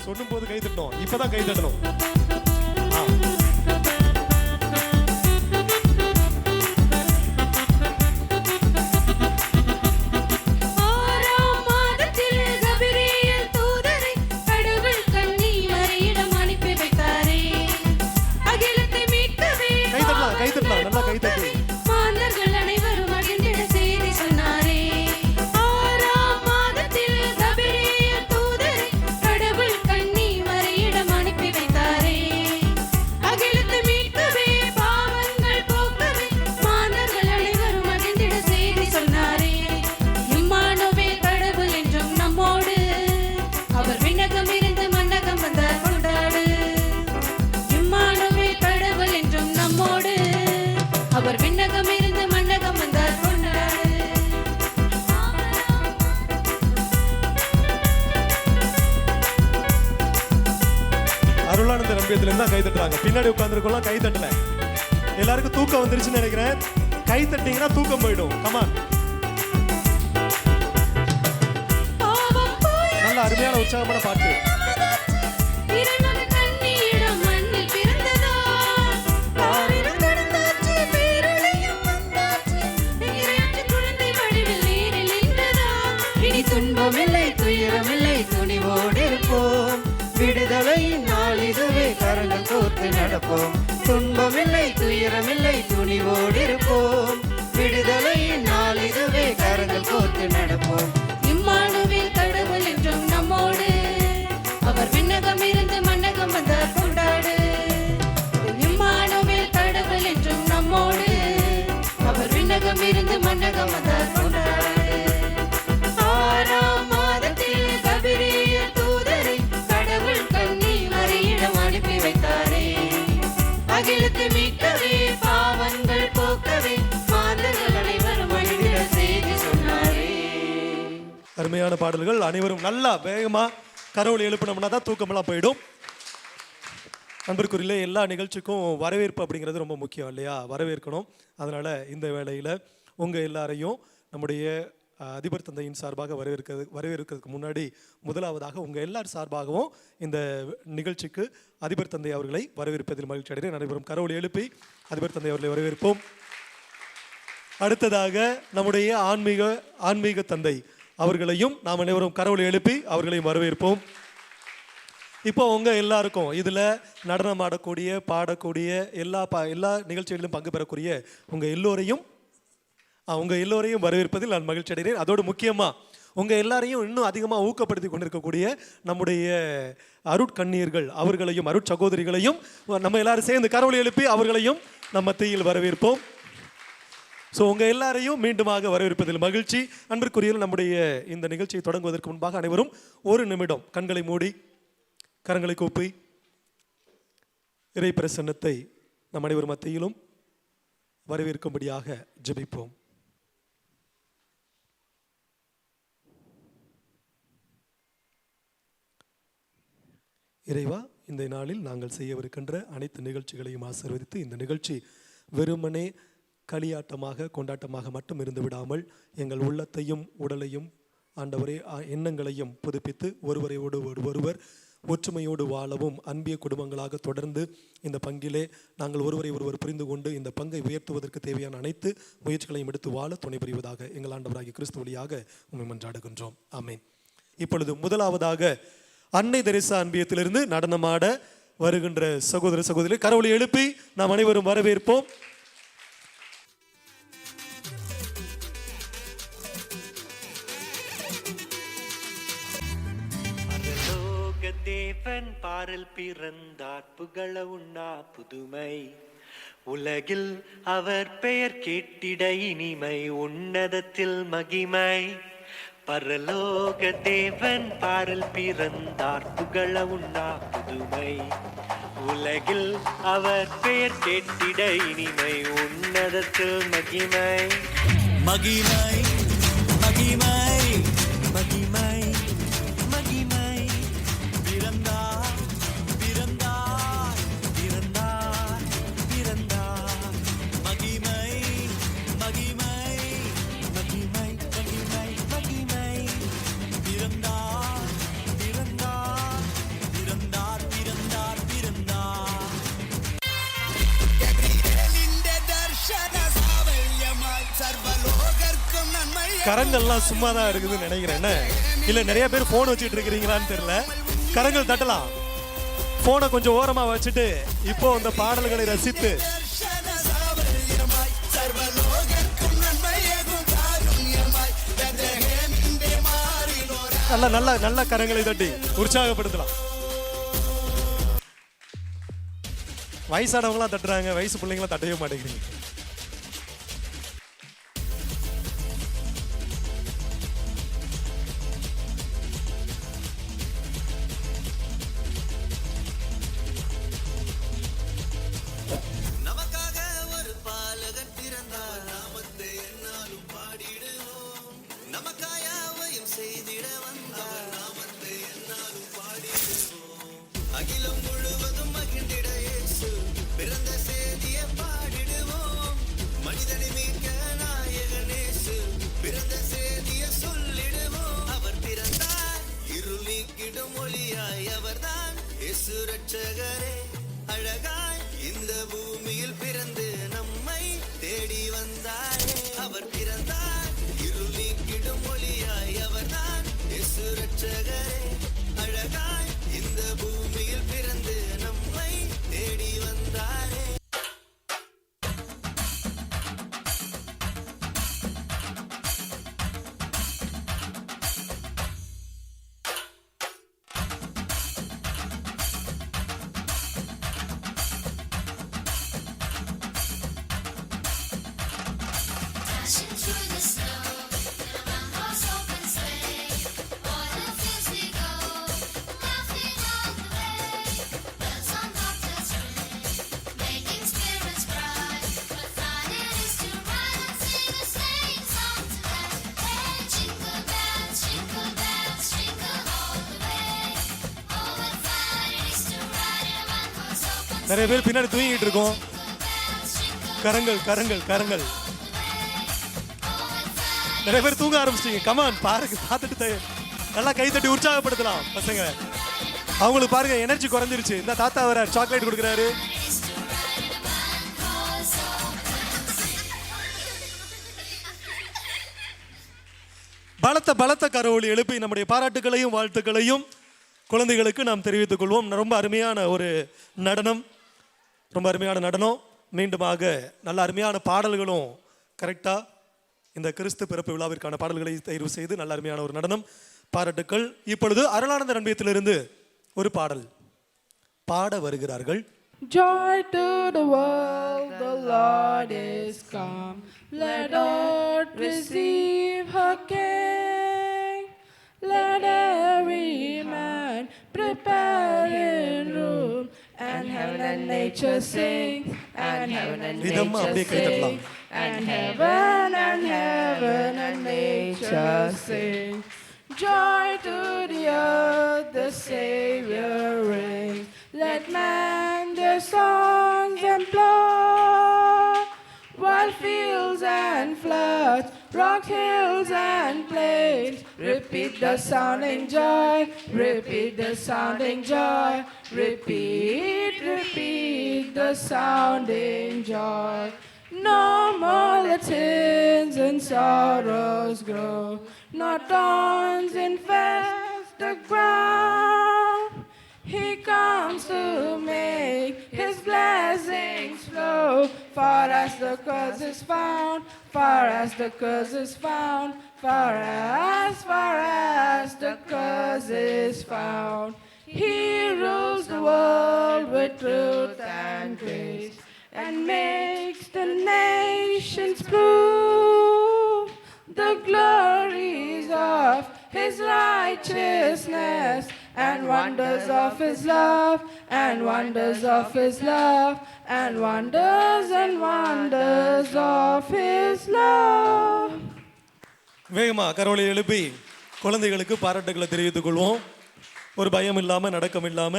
சொல்லும் போது கை தட்டணும், இப்பதான் கை தட்டணும். அருளானந்த நம்பியத்துல இருந்தா கை தட்டுறாங்க. பின்னாடி உட்கார்ந்துருக்கோம் கை தட்டல. எல்லாருக்கும் தூக்கம் வந்துருச்சுன்னு நினைக்கிறேன். கை தட்டிங்கன்னா தூக்கம் போயிடும். கமான். நல்ல அருமையான உற்சாகமான பாட்டு. துன்பமில்லை துயரமில்லை துணிவோடு இருப்போம், விடுதலையின் நாள் இதுவே கரங்கள் கோர்த்து நடப்போம். துன்பமில்லை துயரமில்லை துணிவோடு இருப்போம், விடுதலையின் நாள் இதுவே கரங்கள் கோர்த்து நடப்போம். இம்மானுவேல் கடவுள் என்றும் நம்மோடு, அவர் விண்ணகம் இருந்து மண்ணகம் வந்தார் கொண்டாடு. இம்மானுவேல் கடவுள் என்றும் நம்மோடு, அவர் விண்ணகம் இருந்து மண்ணகம் வந்தார் கொண்டாடு. ஆறாம் மாதத்தில் கபிரியேல் தூதரை கடவுள் கன்னி மரியிடம் அனுப்பி வைத்தாரே, அகிலத்தை மீட்கவே பாவங்கள் போக்கவே மாந்தர்கள் அனைவரும் அழிந்திட செய்தி சொன்னாரே. அருமையான பாடல்கள். அனைவரும் நல்லா வேகமா கரோல் எழுப்பினோம்னா தான் தூக்கமெல்லாம் போயிடும். நண்பருக்குரிய எல்லா நிகழ்ச்சிக்கும் வரவேற்பு அப்படிங்கிறது ரொம்ப முக்கியம் இல்லையா? வரவேற்கணும். அதனால இந்த வேளையில் உங்கள் எல்லாரையும் நம்முடைய அதிபர் தந்தையின் சார்பாக வரவேற்கிறதுக்கு முன்னாடி முதலாவதாக உங்கள் எல்லார் சார்பாகவும் இந்த நிகழ்ச்சிக்கு அதிபர் தந்தை அவர்களை வரவேற்பதில் மகிழ்ச்சி அடைகிறேன். நடைபெறும் கரோல் எழுப்பி அதிபர் தந்தை அவர்களை வரவேற்போம். அடுத்ததாக நம்முடைய ஆன்மீக தந்தை அவர்களையும் நாம் அனைவரும் கரோல் எழுப்பி அவர்களையும் வரவேற்போம். இப்போ உங்கள் எல்லாருக்கும் இதில் நடனம் ஆடக்கூடிய பாடக்கூடிய எல்லா நிகழ்ச்சிகளிலும் பங்கு பெறக்கூடிய உங்கள் எல்லோரையும் வரவேற்பதில் நான் மகிழ்ச்சி அடைகிறேன். அதோடு முக்கியமாக உங்கள் எல்லாரையும் இன்னும் அதிகமாக ஊக்கப்படுத்தி கொண்டிருக்கக்கூடிய நம்முடைய அருட்கண்ணீர்கள் அவர்களையும் அருட்சகோதரிகளையும் நம்ம எல்லாரும் சேர்ந்து கரோல் எழுப்பி அவர்களையும் நம்ம மத்தியில் வரவேற்போம். ஸோ உங்கள் எல்லாரையும் மீண்டுமாக வரவேற்பதில் மகிழ்ச்சி. அன்பிற்குரிய நம்முடைய இந்த நிகழ்ச்சியை தொடங்குவதற்கு முன்பாக அனைவரும் ஒரு நிமிடம் கண்களை மூடி கரங்களை கூப்பி இறை பிரசன்னத்தை நம் அனைவரும் மத்தியிலும் வரவேற்கும்படியாக ஜெபிப்போம். இறைவா, இந்த நாளில் நாங்கள் செய்யவிருக்கின்ற அனைத்து நிகழ்ச்சிகளையும் ஆசீர்வதித்து இந்த நிகழ்ச்சி வெறுமனே களியாட்டமாக கொண்டாட்டமாக மட்டும் இருந்து விடாமல் எங்கள் உள்ளத்தையும் உடலையும் ஆண்டவரே எண்ணங்களையும் புதுப்பித்து ஒருவர் ஒற்றுமையோடு வாழவும் அன்பிய குடும்பங்களாக தொடர்ந்து இந்த பங்கிலே நாங்கள் ஒருவர் புரிந்து கொண்டு இந்த பங்கை உயர்த்துவதற்கு தேவையான அனைத்து முயற்சிகளையும் எடுத்து வாழ துணை புரிவதாக எங்கள் ஆண்டவராகிய கிறிஸ்து வழியாக உம்மை மன்றாடுகின்றோம். ஆமேன். இப்பொழுது முதலாவதாக அன்னை தெரேசா அன்பியத்திலிருந்து நடனமாட வருகின்ற சகோதர சகோதரி கரோலை எழுப்பி நாம் அனைவரும் வரவேற்போம். தேவன் பாரில் பிறந்தார் புகழ உண்ணா புதுமை, உலகில் அவர் பெயர் கேட்டிட இனிமை, உன்னதத்தில் மகிமை. பரலோக தேவன் பாரில் பிறந்தார் புகழ உண்ணா புதுமை, உலகில் அவர் பெயர் கேட்டிட இனிமை, உன்னதத்தில் மகிமை. மகிமை மகிமை மகிமை மகிமை. பிறந்தார் பிறந்தார் பிறந்தார் பிறந்தார். மகிமை மகிமை மகிமை மகிமை மகிமை. பிறந்தார் பிறந்தார் கரங்கள்லாம் சும்மா தான் இருக்குதுன்னு நினைக்கிறேன். என்ன இல்லை நிறைய பேர் ஃபோன் வச்சுட்டு இருக்கிறீங்களான்னு தெரியல. கரங்கள் தட்டலாம். ஃபோனை கொஞ்சம் ஓரமாக வச்சுட்டு இப்போ அந்த பாடல்களை ரசித்து நல்ல நல்ல நல்ல கரங்களை தட்டி உற்சாகப்படுத்தலாம். வயசானவங்களாம் தட்டுறாங்க, வயசு பிள்ளைங்களாம் தட்டவே மாட்டேங்கிறீங்க. அகிலம் முழுவதும் மகிழ்ந்திட இயேசு பிறந்த செய்தியை பாடிடுவோம். மனிதனை மீட்க நாயகன் இயேசு பிறந்த செய்தியை சொல்லிடுவோம். அவர் பிறந்தார் இருள் நீக்கிடும் ஒளியாய், அவர்தான் இயேசு ரட்சகரே. அழகாய் இந்த பூமியில் பிறந்து நம்மை தேடி வந்தாரே. அவர் பிறந்தார் இருள் நீக்கிடும் ஒளியாய், அவர்தான் இயேசு ரட்சகரே. அழகாய் இந்த பூமியில் பிறந்து நம்மை தேடி வந்தாரே. நிறைய பேர் பின்னாடி தூங்கிட்டு இருக்கோம். கரங்கள் கரங்கள் கரங்கள். நிறைய பேர் தூங்க ஆரம்பிச்சிட்டீங்க. கமான் பாருங்க, பார்த்துட்டு நல்லா கை தட்டி உற்சாகப்படுத்தலாம் பசங்க. அவங்களுக்கு பாருங்க எனர்ஜி குறைஞ்சிருச்சு. இந்த தாத்தா வரார், சாக்லேட் கொடுக்குறாரு. பலத்த பலத்த கரவொலி எழுப்பி நம்முடைய பாராட்டுகளையும் வாழ்த்துக்களையும் குழந்தைகளுக்கு நாம் தெரிவித்துக் கொள்வோம். ரொம்ப அருமையான ஒரு நடனம், ரொம்ப அருமையான நடனம். மீண்டுமாக நல்ல அருமையான பாடல்களும் கரெக்டாக இந்த கிறிஸ்து பிறப்பு விழாவிற்கான பாடல்களை தேர்வு செய்து நல்ல அருமையான ஒரு நடனம். பாராட்டுக்கள். இப்பொழுது அருளானந்த நண்பியத்திலிருந்து ஒரு பாடல் பாட வருகிறார்கள். Joy to the world, the Lord is come. Let earth receive her King. Let every man prepare his room, and heaven and nature sing, and heaven and nature sing, and heaven and nature sing. Joy to the earth, the Savior reigns. Let man their songs employ, while fields and floods, rock hills and plains, repeat the sounding joy, repeat the sounding joy, repeat, repeat the sounding joy. No more the sins and sorrows grow, nor thorns infest the ground. He comes to make his blessings flow, far as the curse is found, far as the curse is found, far as the curse is found. He rules the world with truth and grace, and makes the nations prove the glories of his righteousness, and wonders of his love, and wonders of his love, and wonders of his love. வேகமா கரோலை எழுப்பி குழந்தைகளுக்கு பாராட்டுகளை தெரிவித்துக் கொள்வோம். ஒரு பயம் இல்லாம, நடக்கம் இல்லாம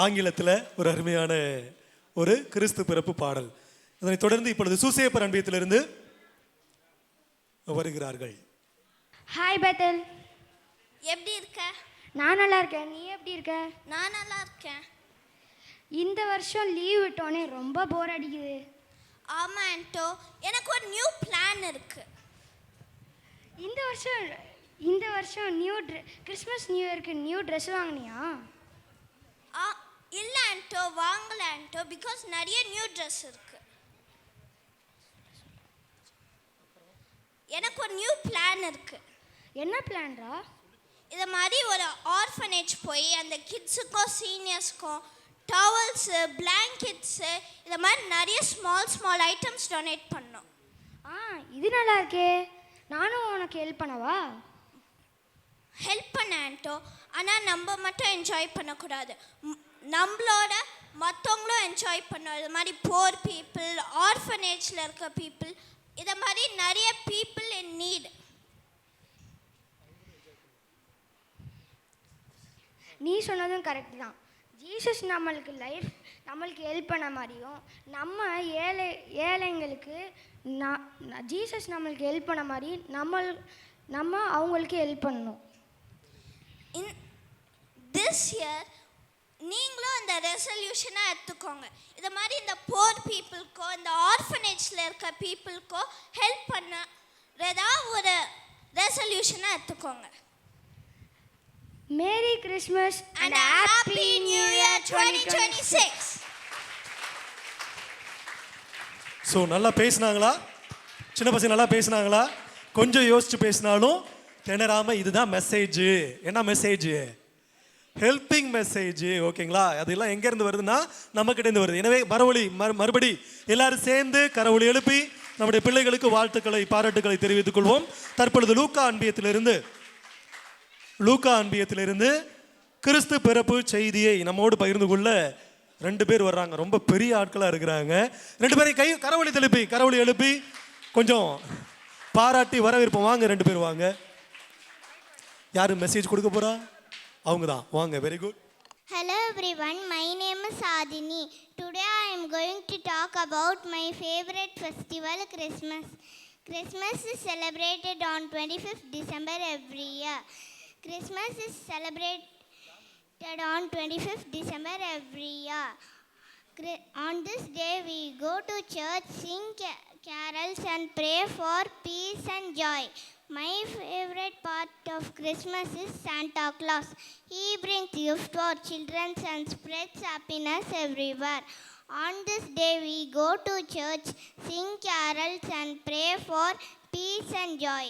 ஆங்கிலத்தில் ஒரு அருமையான ஒரு கிறிஸ்து பிறப்பு பாடல். அதனைத் தொடர்ந்து இப்பொழுது சூசேப்பர் அன்பியத்திலிருந்து வருகிறார்கள். ஹாய் பெத்தல், எப்படி இருக்க? நான் நல்லா இருக்கேன். நீ எப்படி இருக்க? நான் நல்லா இருக்கேன். இந்த வருஷம் லீவ் விட்டோன்னே ரொம்ப போர் அடிக்குது. ஆமாம் ஆண்டோ, எனக்கு ஒரு நியூ பிளான் இருக்கு. இந்த வருஷம் கிறிஸ்மஸ் நியூ இயருக்கு நியூ ட்ரெஸ் வாங்கினியா? இல்லை ஆண்டோ, வாங்கல ஆண்டோ, பிகாஸ் நிறைய நியூ ட்ரெஸ் இருக்கு. எனக்கு ஒரு நியூ பிளான் இருக்கு. என்ன பிளான்ரா? இதை மாதிரி ஒரு ஆர்ஃபனேஜ் போய் அந்த கிட்ஸுக்கும் சீனியர்ஸ்க்கும் டவல்ஸு, பிளாங்கெட்ஸு, இதை மாதிரி நிறைய ஸ்மால் ஐட்டம்ஸ் டொனேட் பண்ணோம். இது நல்லா இருக்கே. நானும் உனக்கு ஹெல்ப் பண்ணவா? ஹெல்ப் பண்ண ஆண்டோ, ஆனால் நம்ம மட்டும் என்ஜாய் பண்ணக்கூடாது, நம்மளோட மற்றவங்களும் என்ஜாய் பண்ணோம். இது மாதிரி போர் பீப்புள், ஆர்ஃபனேஜில் இருக்க பீப்புள், இதை மாதிரி நிறைய பீப்புள் இன் நீட். நீ சொன்னதும் கரெக்ட் தான். ஜீசஸ் நம்மளுக்கு ஹெல்ப் பண்ண மாதிரியும், நம்ம ஏழைங்களுக்கு ஜீசஸ் நம்மளுக்கு ஹெல்ப் பண்ண மாதிரி நம்ம அவங்களுக்கு ஹெல்ப் பண்ணணும். திஸ் இயர் நீங்களும் இந்த ரெசல்யூஷனாக எடுத்துக்கோங்க. இது மாதிரி இந்த போர் பீப்புளுக்கோ இந்த ஆர்ஃபனேஜில் இருக்க பீப்புளுக்கோ ஹெல்ப் பண்ணுறதா ஒரு ரெசல்யூஷனாக எடுத்துக்கோங்க. Merry Christmas and happy new year 2026. So நல்லா பேசுனாங்களா? சின்ன பசங்க நல்லா பேசுனாங்களா? கொஞ்சம் யோசிச்சு பேசினாலும் திணறாமல் இதுதான் மெசேஜ். என்ன மெசேஜ்? Helping message. ஓகேங்களா? அதெல்லாம் எங்கேருந்து வருதுன்னா நம்மக்கிட்டேருந்து வருது. எனவே மறுபடி எல்லாரும் சேர்ந்து கரவொலி எழுப்பி நம்முடைய பிள்ளைகளுக்கு வாழ்த்துக்களை, பாராட்டுக்களை தெரிவித்துக் கொள்வோம். தற்பொழுது லூக்கா அன்பியத்திலிருந்து கிறிஸ்து பிறப்பு செய்தியை நம்மோடு பகிர்ந்து கொள்ள 2 பேர் வர்றாங்க. ரொம்ப பெரிய ஆட்களாக இருக்கிறாங்க. 2 பேரையும் கரவொலி எழுப்பி கொஞ்சம் பாராட்டி வரவேற்போம். வாங்க 2 பேர் வாங்க. யாரு மெசேஜ் கொடுக்க போறா? அவங்க தான். வாங்க. Very good. Hello everyone, my name is Adini. Today I am going to talk about my favorite festival, Christmas. Christmas is celebrated on 25th December every year. Christmas is celebrated on 25th December every year. On this day we go to church, sing carols and pray for peace and joy. My favorite part of Christmas is Santa Claus. He brings gifts for children and spreads happiness everywhere. On this day we go to church, sing carols and pray for peace and joy.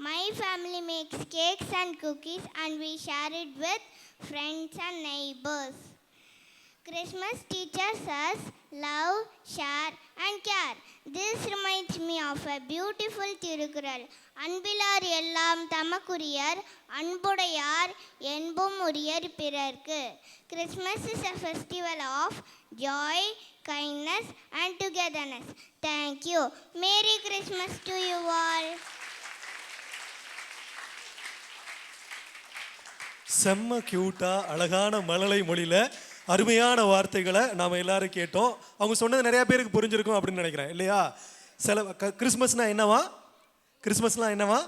My family makes cakes and cookies and we share it with friends and neighbors. Christmas teaches us love, share and care. This reminds me of a beautiful Tirukural. அன்பிலார் எல்லாம் தமக்குரியர், அன்புடையார் என்பும் உரியர் பிறர்க்கு. Christmas is a festival of joy, kindness and togetherness. Thank you. Merry Christmas to you all. செம்ம கியூட்டா அழகான மழலை மொழியில் அருமையான வார்த்தைகளை நாம் எல்லாரும் கேட்டோம். அவங்க சொன்னது நிறைய பேருக்கு புரிஞ்சிருக்கும் அப்படின்னு நினைக்கிறேன், இல்லையா? கிறிஸ்மஸ்னால் என்னவா?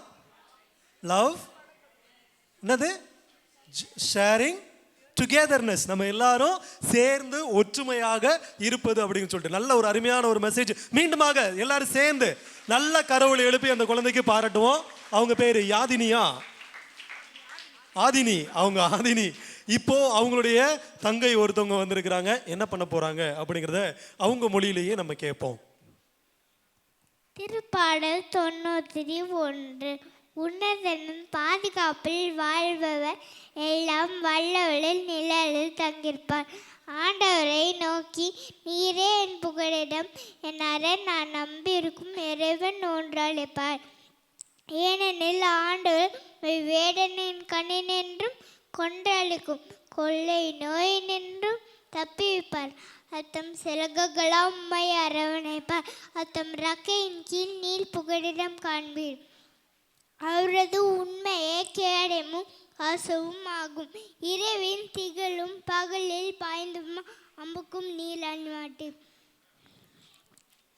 லவ், என்னது? Sharing, togetherness. நம்ம எல்லாரும் சேர்ந்து ஒற்றுமையாக இருப்பது அப்படின்னு சொல்லிட்டு நல்ல ஒரு அருமையான ஒரு மெசேஜ். மீண்டுமாக எல்லாரும் சேர்ந்து நல்ல கரவொலி எழுப்பி அந்த குழந்தைக்கு பாராட்டுவோம். அவங்க பேர் ஆதினி. இப்போ அவங்களுடைய தங்கை ஒருத்தவங்க வந்திருக்கிறாங்க. என்ன பண்ண போறாங்க அப்படிங்கிறத அவங்க மொழியிலேயே நம்ம கேட்போம். திருப்பாடல் 91. உன்னதனும் பாதுகாப்பில் வாழ்பவர் எல்லாம் வல்லவளில் நிழலில் தங்கியிருப்பார். ஆண்டவரை நோக்கி, நீரே என் புகழிடம், என் அரண், நான் நம்பியிருக்கும் இறைவன் ஒன்றழைப்பார். ஏனெனில் ஆண்டவர் வேடனின் கண்ணினின்றும் கொன்றளிக்கும் கொள்ளை நோய் நின்றும் தப்பிவிப்பார். அத்தம் சிறகுகளால் உம்மை அரவணைப்பார். அத்தம் ரக்கையின் கீழ் நீல் புகழிடம் காண்பீர். அவரது உண்மையே கேடமும் காசவும் ஆகும். இரவின் திகழும் பகலில் பாய்ந்தும் அம்புக்கும் நீலாண்மாட்டு.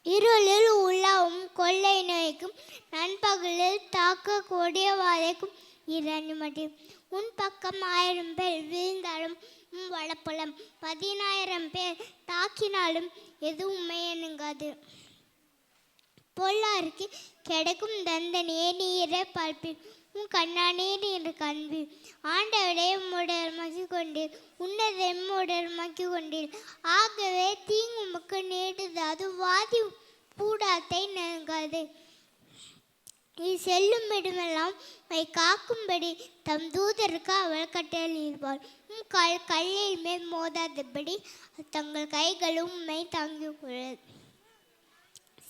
இருளில் உலாவும் கொள்ளை நோய்க்கும் நண்பகலில் தாக்க கொடிய வாதைக்கும் இறங்குமாட்டு. உன் பக்கம் 1000 பேர் வீழ்ந்தாலும் வளப்பலம் 10,000 பேர் தாக்கினாலும் எதுவுமே எண்ணுங்காது. பொல்லாருக்கு கிடைக்கும் தண்டனையை நீரை பார்ப்பேன். உன் கண்ணானே நீர் கண்பி. ஆண்டவரே உம்முடமாக்கி கொண்டீர், உன்னதை உம்முடமாக்கி கொண்டீர். ஆகவே தீங்கு உமக்கு நேடுது, அது வாதி பூடாத்தை நெருங்காது. நீ செல்லும் இடமெல்லாம் காக்கும்படி தம் தூதருக்கு அவள் கட்டளையிடுவாள். உன் கல்லில் மேல் மோதாதபடி தங்கள் கைகளும் உண்மை தாங்கிக் கொள்ளும்.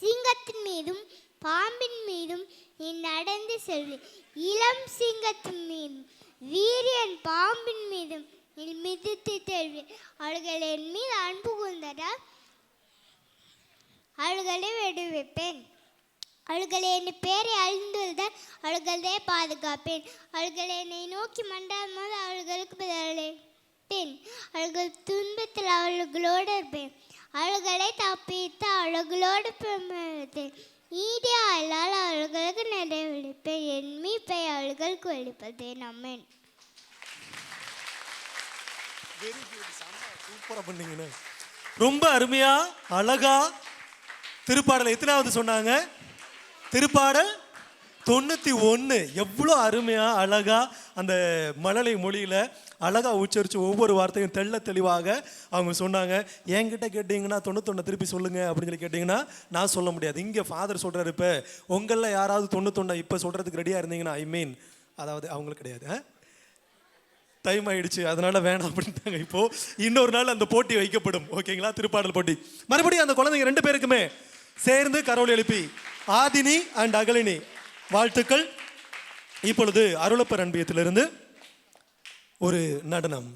சிங்கத்தின் மீதும் பாம்பின் மீதும் நீ நடந்து செல்வி. இளம் சிங்கத்தின் மீதும் வீரியன் பாம்பின் மீதும் நீ மிதித்து செல்வி. அவர்கள் என் மீது அன்பு கூர்ந்தால் அவர்களை விடுவிப்பேன். அவர்கள் என் பேரை அழிந்துள்ளதால் அவர்களே பாதுகாப்பேன். அவர்கள் என்னை நோக்கி மண்டாடும் போது அவர்களுக்கு பதிலளிப்பேன். அவர்கள் துன்பத்தில் அவர்களோடு இருப்பேன். அவர்களை தப்பித்து அவர்களோடு பிரமத்தேன். நீதியால் அவர்களுக்கு நிறைவேற்பேன். என் மீட்பை அவர்களுக்கு வெளிப்படுத்தேன். ஆமென். சூப்பரா பண்ணீங்கன்னு. ரொம்ப அருமையா அழகா திருப்பாடல் எத்தனாவது சொன்னாங்க? திருப்பாடல் 91. எவ்வளோ அருமையா அழகா அந்த மழலை மொழியில அழகா உச்சரித்து ஒவ்வொரு வார்த்தையும் தெள்ள தெளிவாக அவங்க சொன்னாங்க. என்கிட்ட கேட்டிங்கன்னா 91 திருப்பி சொல்லுங்க அப்படின்னு சொல்லி கேட்டிங்கன்னா நான் சொல்ல முடியாது. இங்கே ஃபாதர் சொல்றாரு, இப்போ உங்களில் யாராவது 91 இப்போ சொல்றதுக்கு ரெடியாக இருந்தீங்கன்னா அதாவது அவங்களுக்கு கிடையாது, டைம் ஆயிடுச்சு அதனால வேணாம் அப்படின்ட்டாங்க. இப்போ இன்னொரு நாள் அந்த போட்டி வைக்கப்படும். ஓகேங்களா? திருப்பாடல் போட்டி. மறுபடியும் அந்த குழந்தைங்க 2 பேருக்குமே சேர்ந்து கரோல் எழுப்பி ஆதினி அண்ட் அகலினி வாழ்த்துக்கள். இப்பொழுது அருளப்பர் அன்பியத்திலிருந்து ஒரு நடனம்.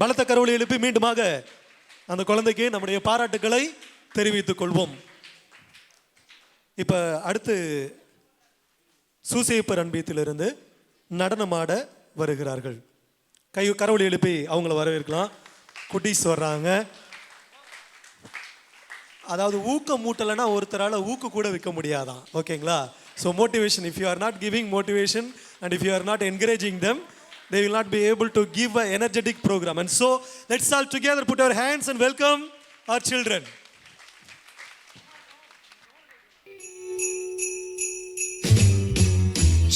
பலத்த கரவொலி எழுப்பி மீண்டுமாக அந்த குழந்தைக்கு நம்முடைய பாராட்டுக்களை தெரிவித்துக் கொள்வோம். இப்போ அடுத்து சூசேப்பர் அன்பியத்திலிருந்து நடனமாட வருகிறார்கள். கரவொலி எழுப்பி அவங்கள வரவேற்கலாம். குட்டீஸ் வர்றாங்க. அதாவது ஊக்கம் மூட்டலைன்னா ஒருத்தரால் ஊக்கு கூட வைக்க முடியாதான். ஓகேங்களா? So motivation, if you are not giving motivation and if you are not encouraging them, they will not be able to give an energetic program. And so let's all together put our hands and welcome our children.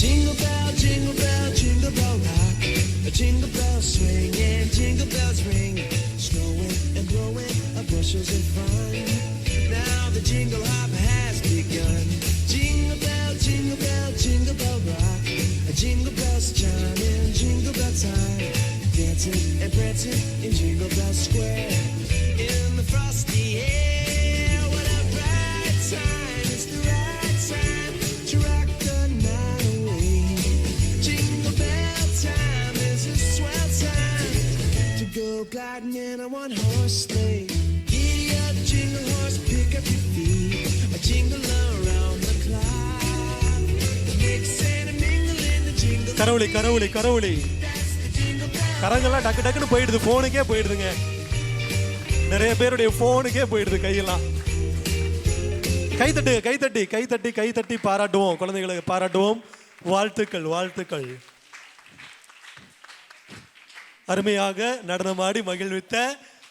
Jingle bell, jingle bell rock. Jingle bells swing and jingle bells ring. Snowing and blowing of bushels of fun. Now the jingle hop has begun. Jingle bell, jingle bell rock. Jingle bells chiming, jingle bell time. Dancing and prancing in Jingle Bell Square. In the frosty air, what a bright time. It's the right time to rock the night away. Jingle bell time is a swell time to go gliding in a one-horse sleigh. Giddy up, jingle horse, pick up your feet. A jingle around the clock. Mix and a mingle in the jingle. கரவுளி கரவுளி கரவுளி கரங்கெல்லாம் டக்கு டக்குன்னு போயிடுது, போனுக்கே போயிடுதுங்க. நிறைய பேருடைய போனுக்கே போயிடுது கையெல்லாம். கைத்தட்டு கைத்தட்டி கைத்தட்டி கைத்தட்டி பாராட்டுவோம், குழந்தைகளுக்கு பாராட்டுவோம். வாழ்த்துக்கள் வாழ்த்துக்கள். அருமையாக நடனமாடி மகிழ்வித்த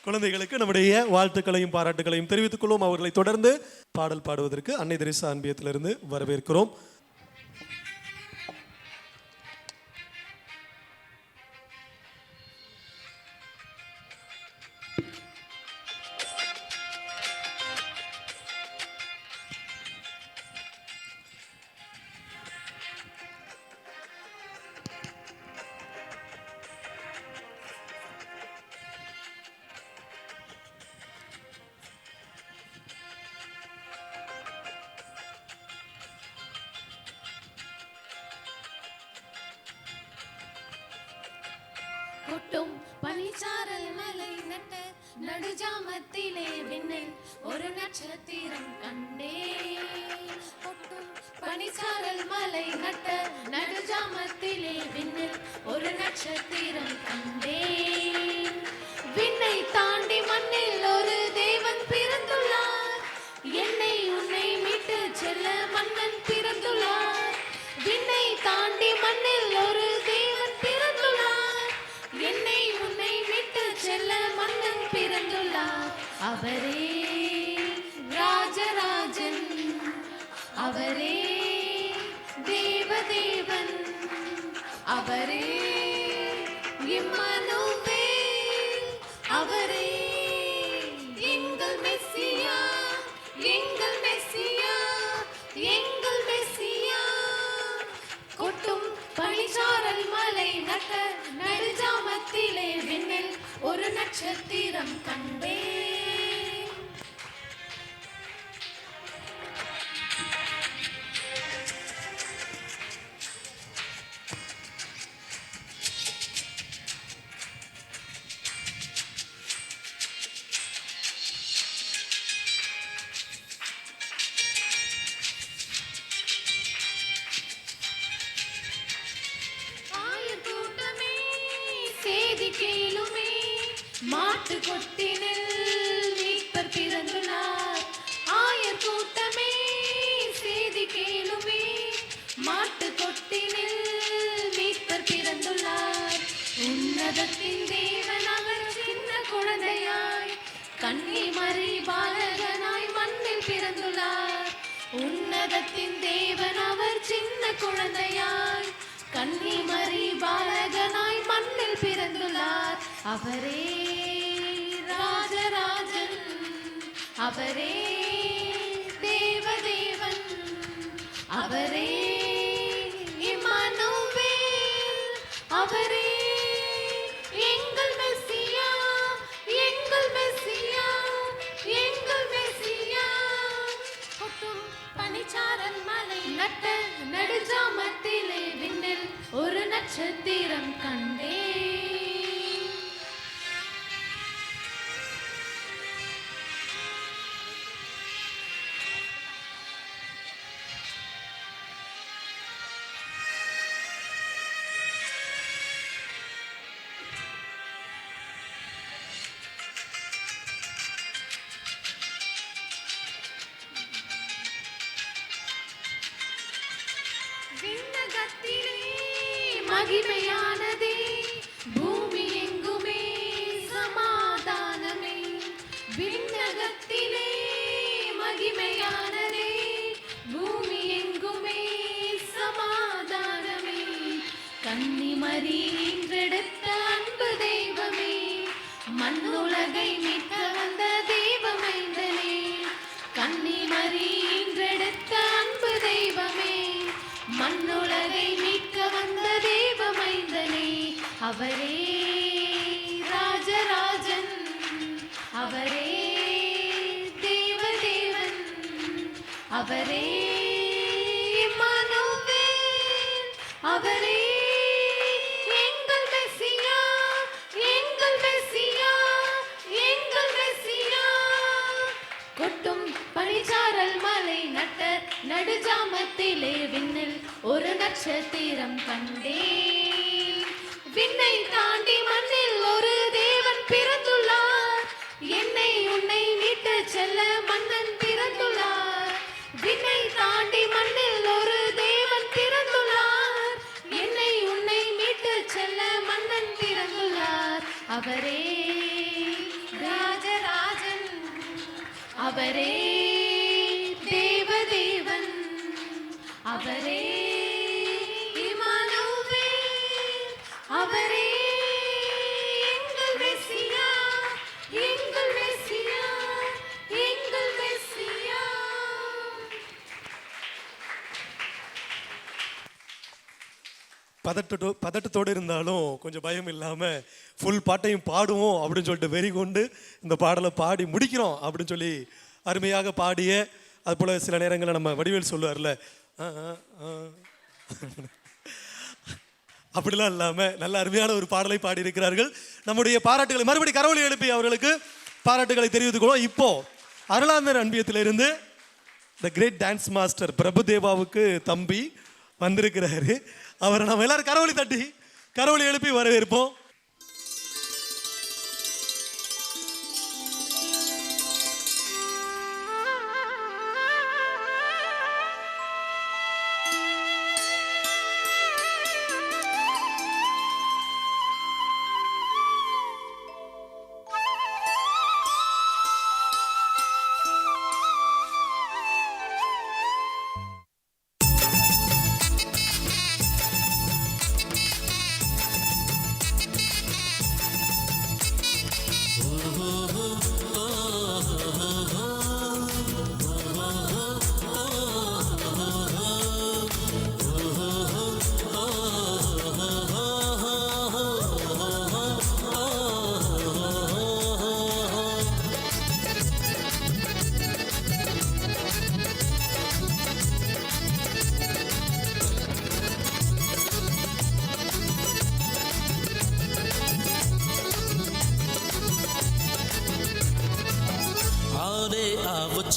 குழந்தைகளுக்கு நம்முடைய வாழ்த்துக்களையும் பாராட்டுகளையும் தெரிவித்துக் கொள்வோம். அவர்களை தொடர்ந்து பாடல் பாடுவதற்கு அன்னை தெரேசா அன்பியத்திலிருந்து வரவேற்கிறோம். கொட்டும் பனிச்சாரல் மலை நட்ட நடுஜாமத்திலே விண்ணில் ஒரு நட்சத்திரம் கண்டே. கொட்டும் பனிச்சாரல் மலை நட்ட நடுஜாமத்திலே விண்ணில் ஒரு நட்சத்திரம் கண்டே. விண்ணை தாண்டி மண்ணில் ஒரு தேவன் பிறந்துள்ளார். என்னை உன்னை மீட்டு செல்ல மன்னன் பிறந்துள்ளார். விண்ணை தாண்டி மண்ணில் ஒரு தேவன் பிறந்துள்ளார். என்னை உன்னை விட்டு செல்ல மன்னன் பிறந்துள்ளார். அவரே ராஜராஜன், அவரே தேவதேவன், அவரே இம்மானுவேல், அவரே எங்கள் மெஸ்ஸியா, எங்கள் மெஸ்ஸியா, எங்கள் மெஸ்ஸியா. கொட்டும் பனிச்சாரல் மலை நட்ட நடுஜாமத்திலே விண்ணில் ஒரு நட்சத்திரம் கண்டே. கேளுமே மாட்டு கொட்டினில் மீட்பர் பிறந்துள்ளார். ஆயர் கூட்டமே செய்தி கேளுமே மாட்டு கொட்டினில் மீட்பர் பிறந்துள்ளார். உன்னதத்தின் தேவன் அவர் சின்ன குழந்தையாய் கன்னி மரி பாலகனாய் மண்ணில் பிறந்துள்ளார். உன்னதத்தின் தேவன் அவர் சின்ன குழந்தையாய் கன்னி மரி பாலகனாய் மண்ணில் பிறந்துள்ளார். அவரே ராஜராஜன், அவரே தேவதேவன், அவரே இம்மானுவேல், அவரே எங்கள் மெஸ்ஸியா, எங்கள் மெஸ்ஸியா, எங்கள் மெஸ்ஸியா. கொட்டும் பனிச்சாரல் மலை நட்ட நடுஜாமத்திலே விண்ணில் ஒரு நட்சத்திரம் கண்டே. விண்ணகத்திலே மகிமையானதே, பூமி எங்குமே சமாதானமே. விண்ணகத்திலே மகிமையானதே, பூமி எங்குமே சமாதானமே. கன்னி மரி ஈன்றெடுத்த அன்பு தெய்வமே, மண்ணுலகை மீட்க செம்மறி ஈன்றெடுத்த அன்பு தெய்வமே, மண்ணுலகை மீட்க வந்த தேவமைந்தனே, அவரே ராஜராஜன், அவரே தேவதேவன், அவரே இம்மானுவேல், அவரே எங்கள் மெசியா, எங்கள் மெசியா, எங்கள் மெசியா. கொட்டும் பனிச்சாரல் மலை நட்ட நடுஜாமத்திலே விண்ணில் ஒரு நட்சத்திரம் கண்டேன். விண்ணை தாண்டி மண்ணில் ஒரு தேவன் பிறந்துள்ளார், என்னை உன்னை மீட்டு செல்ல மன்னன் பிறந்துள்ளார். விண்ணை தாண்டி மண்ணில் ஒரு தேவன் பிறந்துள்ளார், என்னை உன்னை மீட்டு செல்ல மன்னன் பிறந்துள்ளார். அவரே ராஜராஜன், அவரே தேவதேவன், அவரே இம்மானுவேல், அவரே எங்கள் மெசியா, எங்கள் மெசியா, எங்கள் மெசியா. பதட்டத்தோடு இருந்தாலும் கொஞ்சம் பயம் இல்லாமல் ஃபுல் பாட்டையும் பாடுவோம் அப்படின்னு சொல்லிட்டு வெறி கொண்டு இந்த பாடலை பாடி முடிக்கிறோம் அப்படின்னு சொல்லி அருமையாக பாடிய, அதுபோல் சில நேரங்களில் நம்ம வடிவேல் சொல்லுவார்ல, அப்படிலாம் இல்லாமல் நல்ல அருமையான ஒரு பாடலை பாடியிருக்கிறார்கள். நம்முடைய பாராட்டுகளை மறுபடி கரவொலி எழுப்பி அவர்களுக்கு பாராட்டுகளை தெரிவித்துக் கொள்வோம். இப்போ Arulanthar அன்பியத்திலிருந்து the great dance master பிரபுதேவாவுக்கு தம்பி வந்திருக்கிறாரு. அவரை நம்ம எல்லாரும் கரவொலி தட்டி கரவொலி எழுப்பி வரவேற்போம்.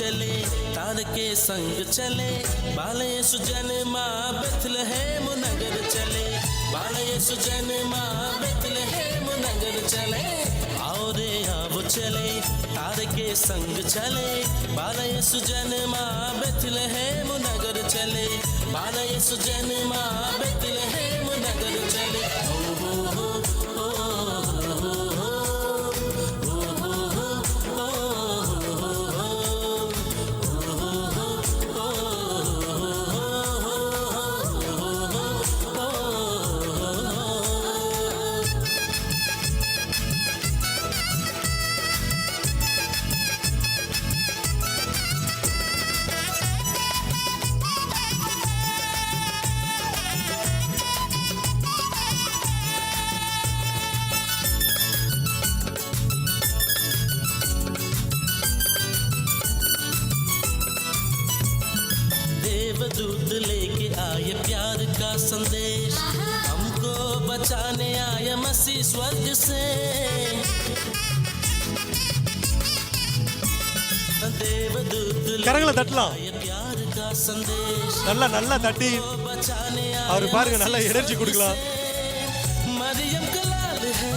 चले तार के संग चले, बाले सुजन माँ बेथलेहेम नगर चले, बाले सुजन माँ बेथलेहेम नगर चले। आओ रे आओ चले तार के संग चले, बाले सुजन माँ बेथलेहेम नगर चले, बाले सुजन माँ बेथलेहेम नगर चले। ओ हो हो दूत लेके आए प्यार का संदेश, हमको बचाने आया मसीह स्वर्ग से। देवदूत लेके आए प्यार का संदेश, நல்லா தட்டி அவர் பாருங்க, நல்ல எனர்ஜி கொடுக்கலாம். मरियम का लाल है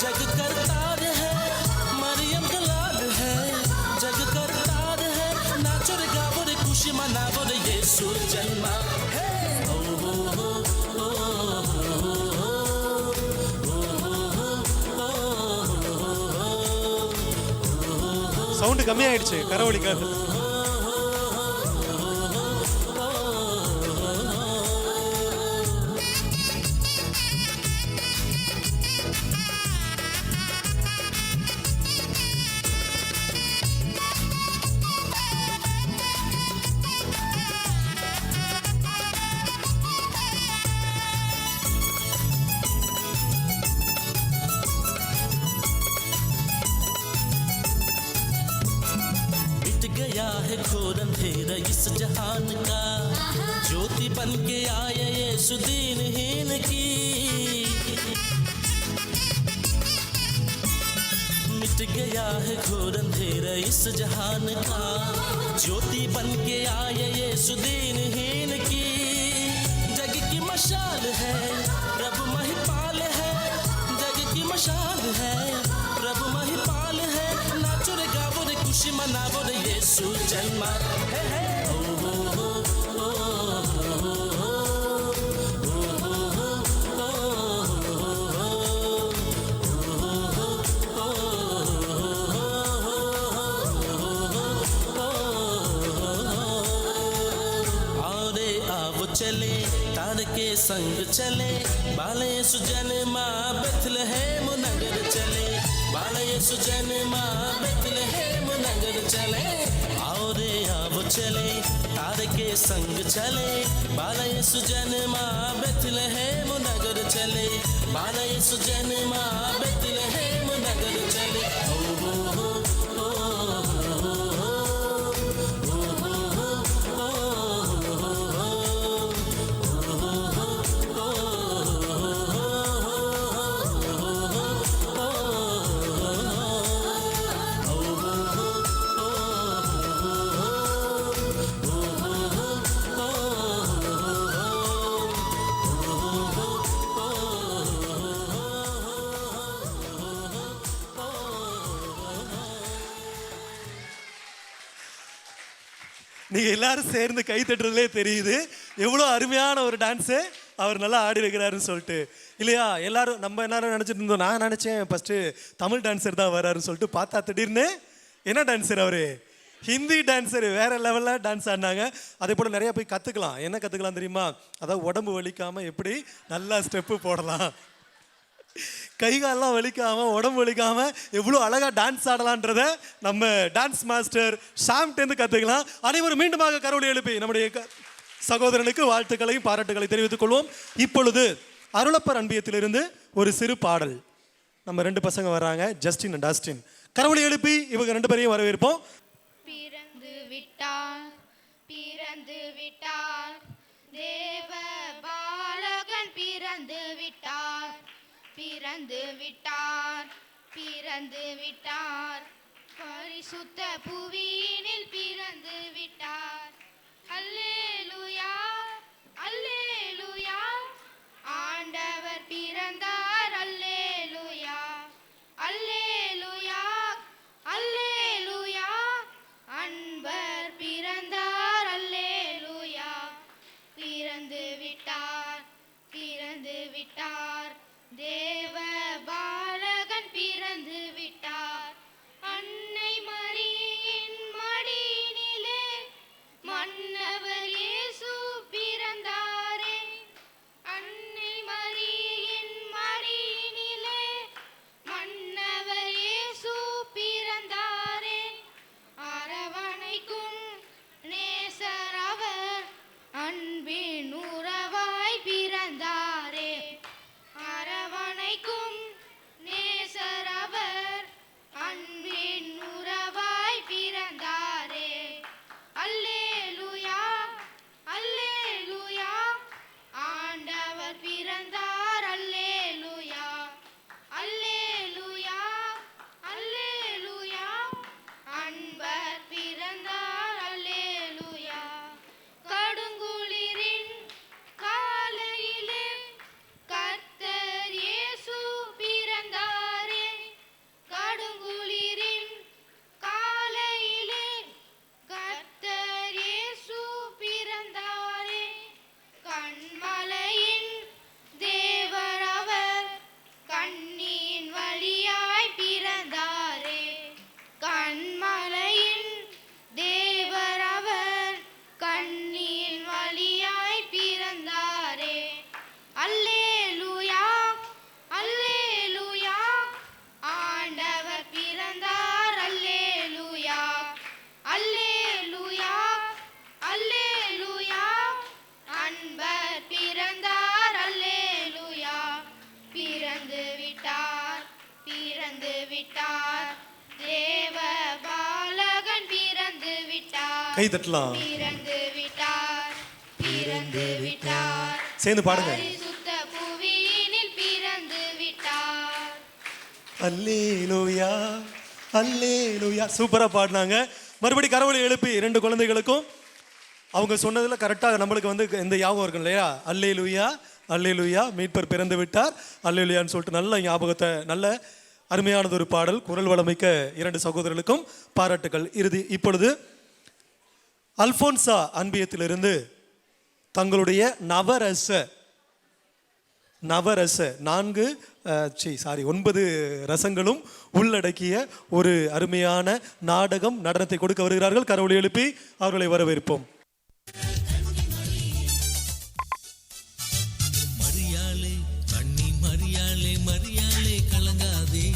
जग करतार है, मरियम का लाल है जग करतार है, नाचो रे गावो रे खुशी मनावो रे यीशु जन्मा है। ओ हो हो ओ சவுண்ட் கம்மியாயிடுச்சு கரவொலிக்காக. है घोर अंधेरा इस जहान का, ज्योति बन के आया यीशु दीनहीन की। मिट गया है घोर अंधेरा इस जहान का, ज्योति बन के आया यीशु दीनहीन की। जग की मशाल है प्रभु महिपाल है, जग की मशाल है प्रभु महिपाल है। नाचो रे गावो रे खुशी मनावो रे यीशु जन्मा है। ओ हो हो ओ चले तार के संग चले, बाल यीशु जन्मा बेथलेहेम नगर चले, बाल यीशु जन्मा बेथलेहेम नगर चले। आओ रे आओ चले तार के संग चले, बाल यीशु जन्मा बेथलेहेम नगर चले, बाल यीशु जन्मा बेथलेहेम नगर चले। ओ हो हो நீங்க எல்லாரும் சேர்ந்து கை தட்டுறதுலே தெரியுது எவ்வளோ அருமையான ஒரு டான்ஸு அவர் நல்லா ஆடி இருக்கிறாருன்னு சொல்லிட்டு இல்லையா. எல்லாரும் நம்ம எல்லாரும் நினச்சிட்டு இருந்தோம், நான் நினச்சேன் ஃபஸ்ட்டு தமிழ் டான்ஸர் தான் வராருன்னு சொல்லிட்டு பார்த்தா திடீர்னு என்ன டான்ஸர் அவர் ஹிந்தி டான்ஸர் வேற லெவலில் டான்ஸ் ஆடினாங்க. அதே போல் நிறையா போய் கற்றுக்கலாம். என்ன கற்றுக்கலாம் தெரியுமா? அதாவது உடம்பு வலிக்காமல் எப்படி நல்லா ஸ்டெப்பு போடலாம், கை காலெல்லாம் வலிக்காமல் உடம்பு வலிக்காமல் எவ்வளோ அழகாக டான்ஸ் ஆடலான்றதை நம்ம டான்ஸ் மாஸ்டர் ஷாம்டேந்து கற்றுக்கலாம். அனைவரும் மீண்டுமாக கரவொலி எழுப்பி நம்முடைய சகோதரனுக்கு வாழ்த்துக்களையும் பாராட்டுகளையும் தெரிவித்துக் கொள்வோம். இப்பொழுது அருளப்பர் அன்பியத்திலிருந்து ஒரு சிறு பாடல். நம்ம ரெண்டு பசங்க வர்றாங்க, ஜஸ்டின் அண்ட் டாஸ்டின். கரவொலி எழுப்பி இவங்க ரெண்டு பேரையும் வரவேற்போம். பிறந்து விட்டார் பிறந்து விட்டார் தேவ பாலகன் பிறந்து விட்டார் பிறந்து விட்டார் பிறந்து விட்டார் பரிசுத்த புவியினில் பிறந்து விட்டார். அல்லேலூயா அல்லேலூயா ஆண்டவர் பிறந்தார். அல்லேலூயா அல்லேலூயா அல்லேலூயா அன்பர் பிறந்தார். அல்லேலூயா பிறந்து விட்டார் பிறந்து விட்டார் தேவ பாலகன் பிறந்து விட்டார். அன்னை மரியின் மடியினிலே மன்னவர் இயேசு பிறந்தாரே. அன்னை மரியின் மடியினிலே மன்னவர் இயேசு பிறந்தாரே. அரவணைக்கும் நேசர் அவர் அன்பின் உறவாய் பிறந்தாரே. அரவணைக்கும் கை தட்டலாம். பிறந்து விட்டார், பிறந்து விட்டார், சேர்ந்து பாடுங்க. பரிசுத்த புவியினில் பிறந்து விட்டார். அல்லேலூயா அல்லேலூயா. சூப்பரா பாடினாங்க. மறுபடி கரவொலி எழுப்பி 2 குழந்தைகளுக்கும் அவங்க சொன்னதுல கரெக்டாக நம்மளுக்கு வந்து இந்த ஞாபகம் இருக்கும் இல்லையா? அல்லேலூயா அல்லேலூயா, மீட்பர் பிறந்து விட்டார் அல்லேலூயான்னு சொல்லிட்டு நல்ல ஞாபகத்தை, நல்ல அருமையானது ஒரு பாடல். குரல் வளமிக்க 2 சகோதரர்களுக்கும் பாராட்டுக்கள். இப்பொழுது அல்போன்சா அன்பியத்திலிருந்து தங்களுடைய நவரச 9 ரசங்களும் உள்ளடக்கிய ஒரு அருமையான நாடகம், நடனத்தை கொடுக்க வருகிறார்கள். கரவொலி எழுப்பி அவர்களை வரவேற்போம். மரியாளே கண்ணி மரியாளே மரியாளே கலங்காதே,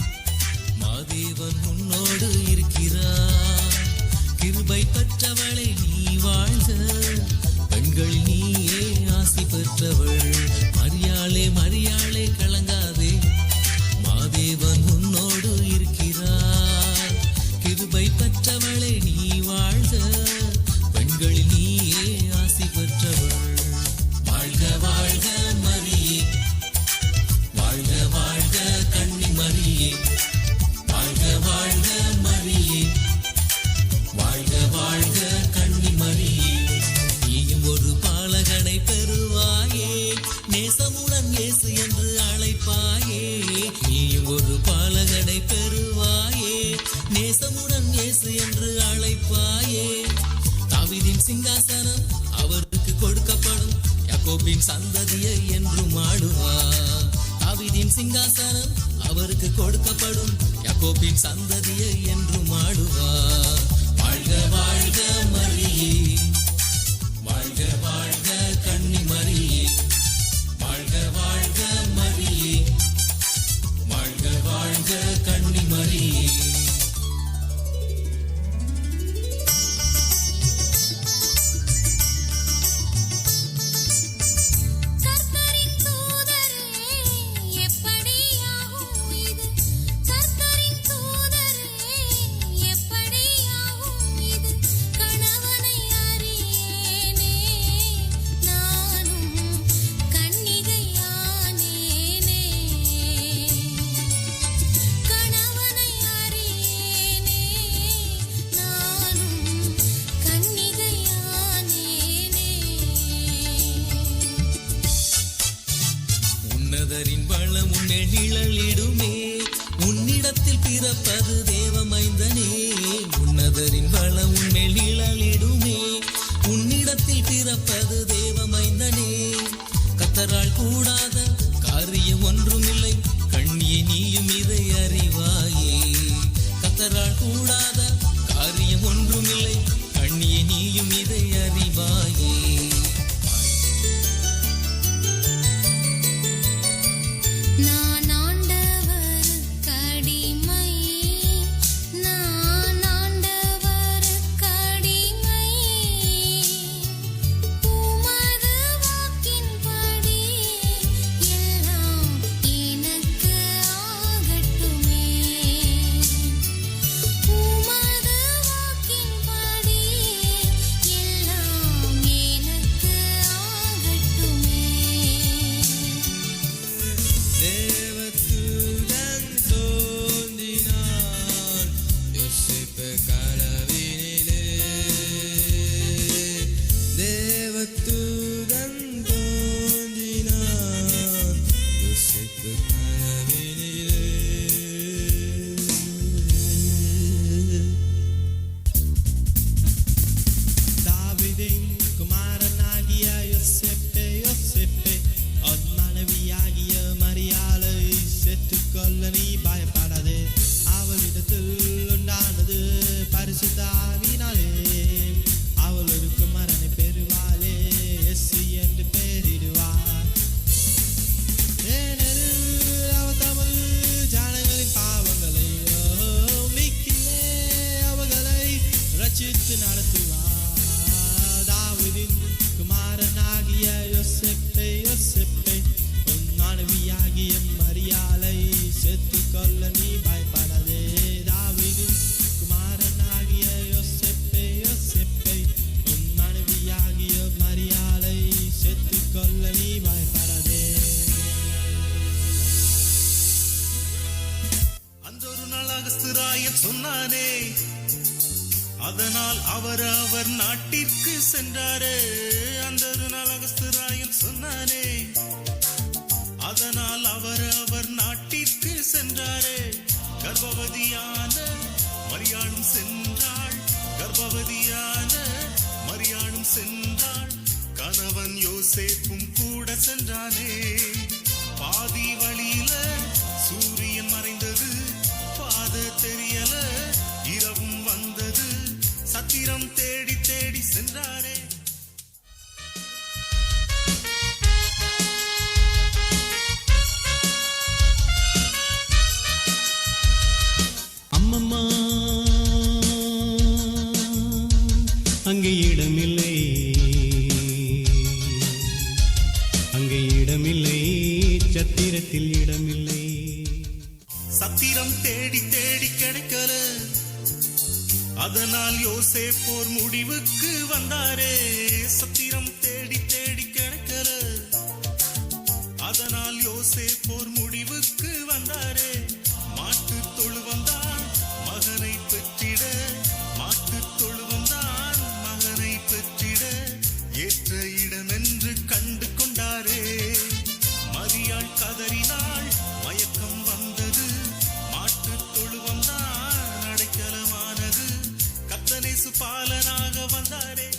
மாதேவன் உன்னோடு இருக்கிறார். கிருபை பெற்றவளை நீ வாழ்க, பெண்கள் நீயே ஆசி பெற்றவள். மரியாளே மரியாளே கலங்காதே, மாதேவன் உன்னோடு இருக்கிறார். கிருபை பெற்றவளை நீ வாழ்க, பெண்கள் நீயே ஆசி பெற்றவள். வாழ்க வாழ்க மரியே, வாழ்க வாழ்க கன்னி மரியே, வாழ்க வாழ்க மரியே, வாழ்க வாழ்க கன்னி மரியே. நீயும் ஒரு பாலகனை பெறுவாயே, நேசமுடன் இயேசு என்று அழைப்பாயே. நீயும் ஒரு பாலகனை பெறுவாயே, நேசமுடன் இயேசு என்று அழைப்பாயே. தாவீதின் சிங்காசனம் அவருக்கு கொடுக்கப்படும், யாக்கோபின் சந்ததியை என்றும் ஆளுவார். தாவீதின் சிங்காசனம் அவருக்கு கொடுக்கப்படும், யாக்கோபின் சந்ததியை என்றும் ஆளுவார். வாழ்க வாழ்க மரியே, வாழ்க வாழ்க கன்னி மரியே, வாழ்க வாழ்க மரியே, வாழ்க வாழ்க கன்னி மரியே. கர்த்தரின் தூதரே எப்படியாகும் இது, கர்த்தரின் தூதரே எப்படியாகும் இது, கணவனை அறியேனே நானும் கன்னிகையானேனே. கணவனை அறியேனே நானும் கன்னிகையானேனே. உன்னதரின் பலம் உன்னை நிழலிடுமே, உன்னிடத்தில் பிறப்பது தேவமைந்தனே. உன்னதரின் பலம் உன்னை நிழலிடுமே, உன்னிடத்தில் பிறப்பது தேவமைந்தனே. கர்த்தரால் கூடாத காரியம் ஒன்றுமில்லை, கண்ணியே நீயும் இதை அறிவாயே. கர்த்தரால் கூடாத காரியம் ஒன்றுமில்லை, கண்ணியே நீயும் இதை அறிவாயே. நான் ஆண்டவருக்கு அடிமை, நான் ஆண்டவருக்கு அடிமை. உமது வாக்கின்படி எல்லாம் எனக்கு ஆகட்டுமே. உமது வாக்கின்படி எல்லாம் எனக்கு ஆகட்டுமே. தேவதூதன் தோன்றினான் யோசேப்பு கனவினிலே. தேவதூதன் தோன்றினான் யோசேப்பு கனவினிலே. தாவீதின் குமாரனாகிய யோசேப்பே, யோசேப்பே, உன் மனைவியாகிய மரியாளை அகஸ்திராயன் சொன்னானே, அதனால் அவர் நாட்டிற்கு சென்றாரே. அந்த ஒரு நாள் அகஸ்திராயன் சொன்னானே, அதனால் அவர் நாட்டிற்கு சென்றாரே. கர்ப்பவதியான மரியாளும் சென்றாள், கர்ப்பவதியான மரியாளும் சென்றாள். கணவன் யோசேப்பும் கூட சென்றானே. பாதி வழியில சூரியன் மறைந்தது, பாத தெரியல, இரவும் வந்தது. சத்திரம் தேடி தேடி சென்றாரே. அம்மம்மா அங்கே இடமில்லை, அங்கே இடமில்லை, சத்திரத்தில் இடமில்லை. சத்திரம் தேடி தேடி கிடைக்கல, அதனால் யோசேப்போர் முடிவுக்கு வந்தாரே. சத்திரம் தேடி தேடி கிடைக்கல, அதனால் யோசேப்போர் முடிவுக்கு வந்தாரே. மாட்டு தொழுவந்தான் மகனை பெற்றிட, மாட்டு தொழுவந்தான் மகனை பெற்றிட ஏற்ற இடமென்று கண்டு கொண்டாரே. மரியாள் கதறினாள், மயக்கம் வந்தது, மாட்டு தொழுவந்தான் அடைக்கலமானது. கர்த்தனேசு பாலனாக வந்தாரே.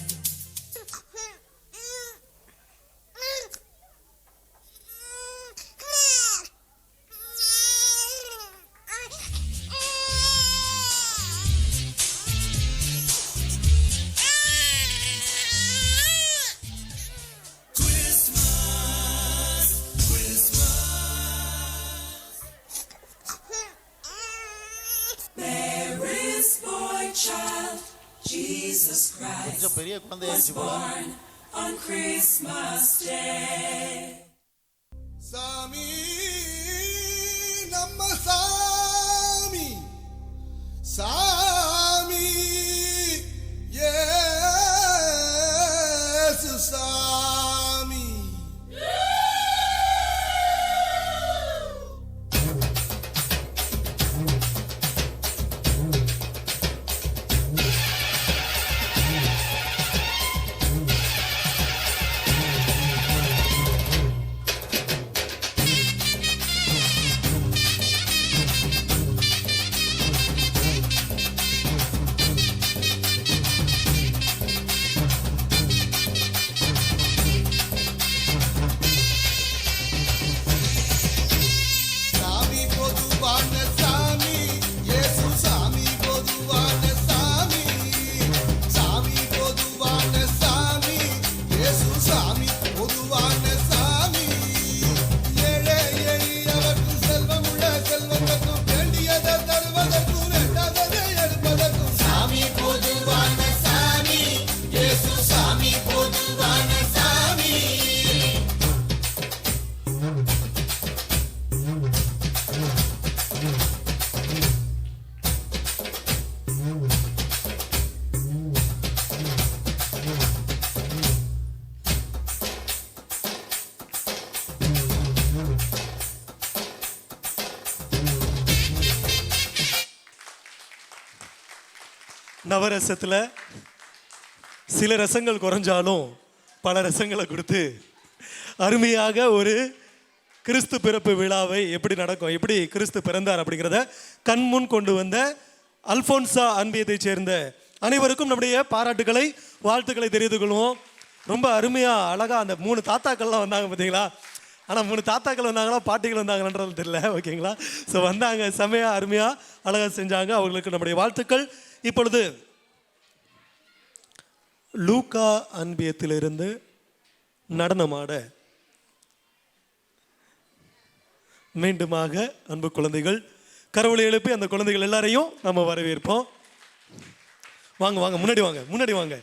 கொஞ்சம் பெரிய குழந்தையாச்சு போல. சாமி நம்ம சாமி, சாமி இயேசு சாமி. நவரசத்தில் சில ரசங்கள் குறைஞ்சாலும் பல ரசங்களை கொடுத்து அருமையாக ஒரு கிறிஸ்து பிறப்பு விழாவை எப்படி நடக்கும், எப்படி கிறிஸ்து பிறந்தார் அப்படிங்கிறத கண்முன் கொண்டு வந்த அல்போன்சா அன்பியத்தை சேர்ந்த அனைவருக்கும் நம்முடைய பாராட்டுகளை வாழ்த்துக்களை தெரிவித்துக் கொள்வோம். ரொம்ப அருமையாக அழகாக அந்த 3 தாத்தாக்கள்லாம் வந்தாங்க பார்த்தீங்களா. ஆனால் 3 தாத்தாக்கள் வந்தாங்களா பாட்டிகள் வந்தாங்கன்றது தெரியல, ஓகேங்களா. ஸோ வந்தாங்க, செமையாக அருமையாக அழகாக செஞ்சாங்க. அவங்களுக்கு நம்முடைய வாழ்த்துக்கள். இப்பொழுது லூக்கா அன்பியத்திலிருந்து நடனமாட மீண்டுமாக அன்பு குழந்தைகள் கரவொலி எழுப்பி அந்த குழந்தைகள் எல்லாரையும் நம்ம வரவேற்போம். வாங்க வாங்க, முன்னாடி வாங்க, முன்னாடி வாங்க.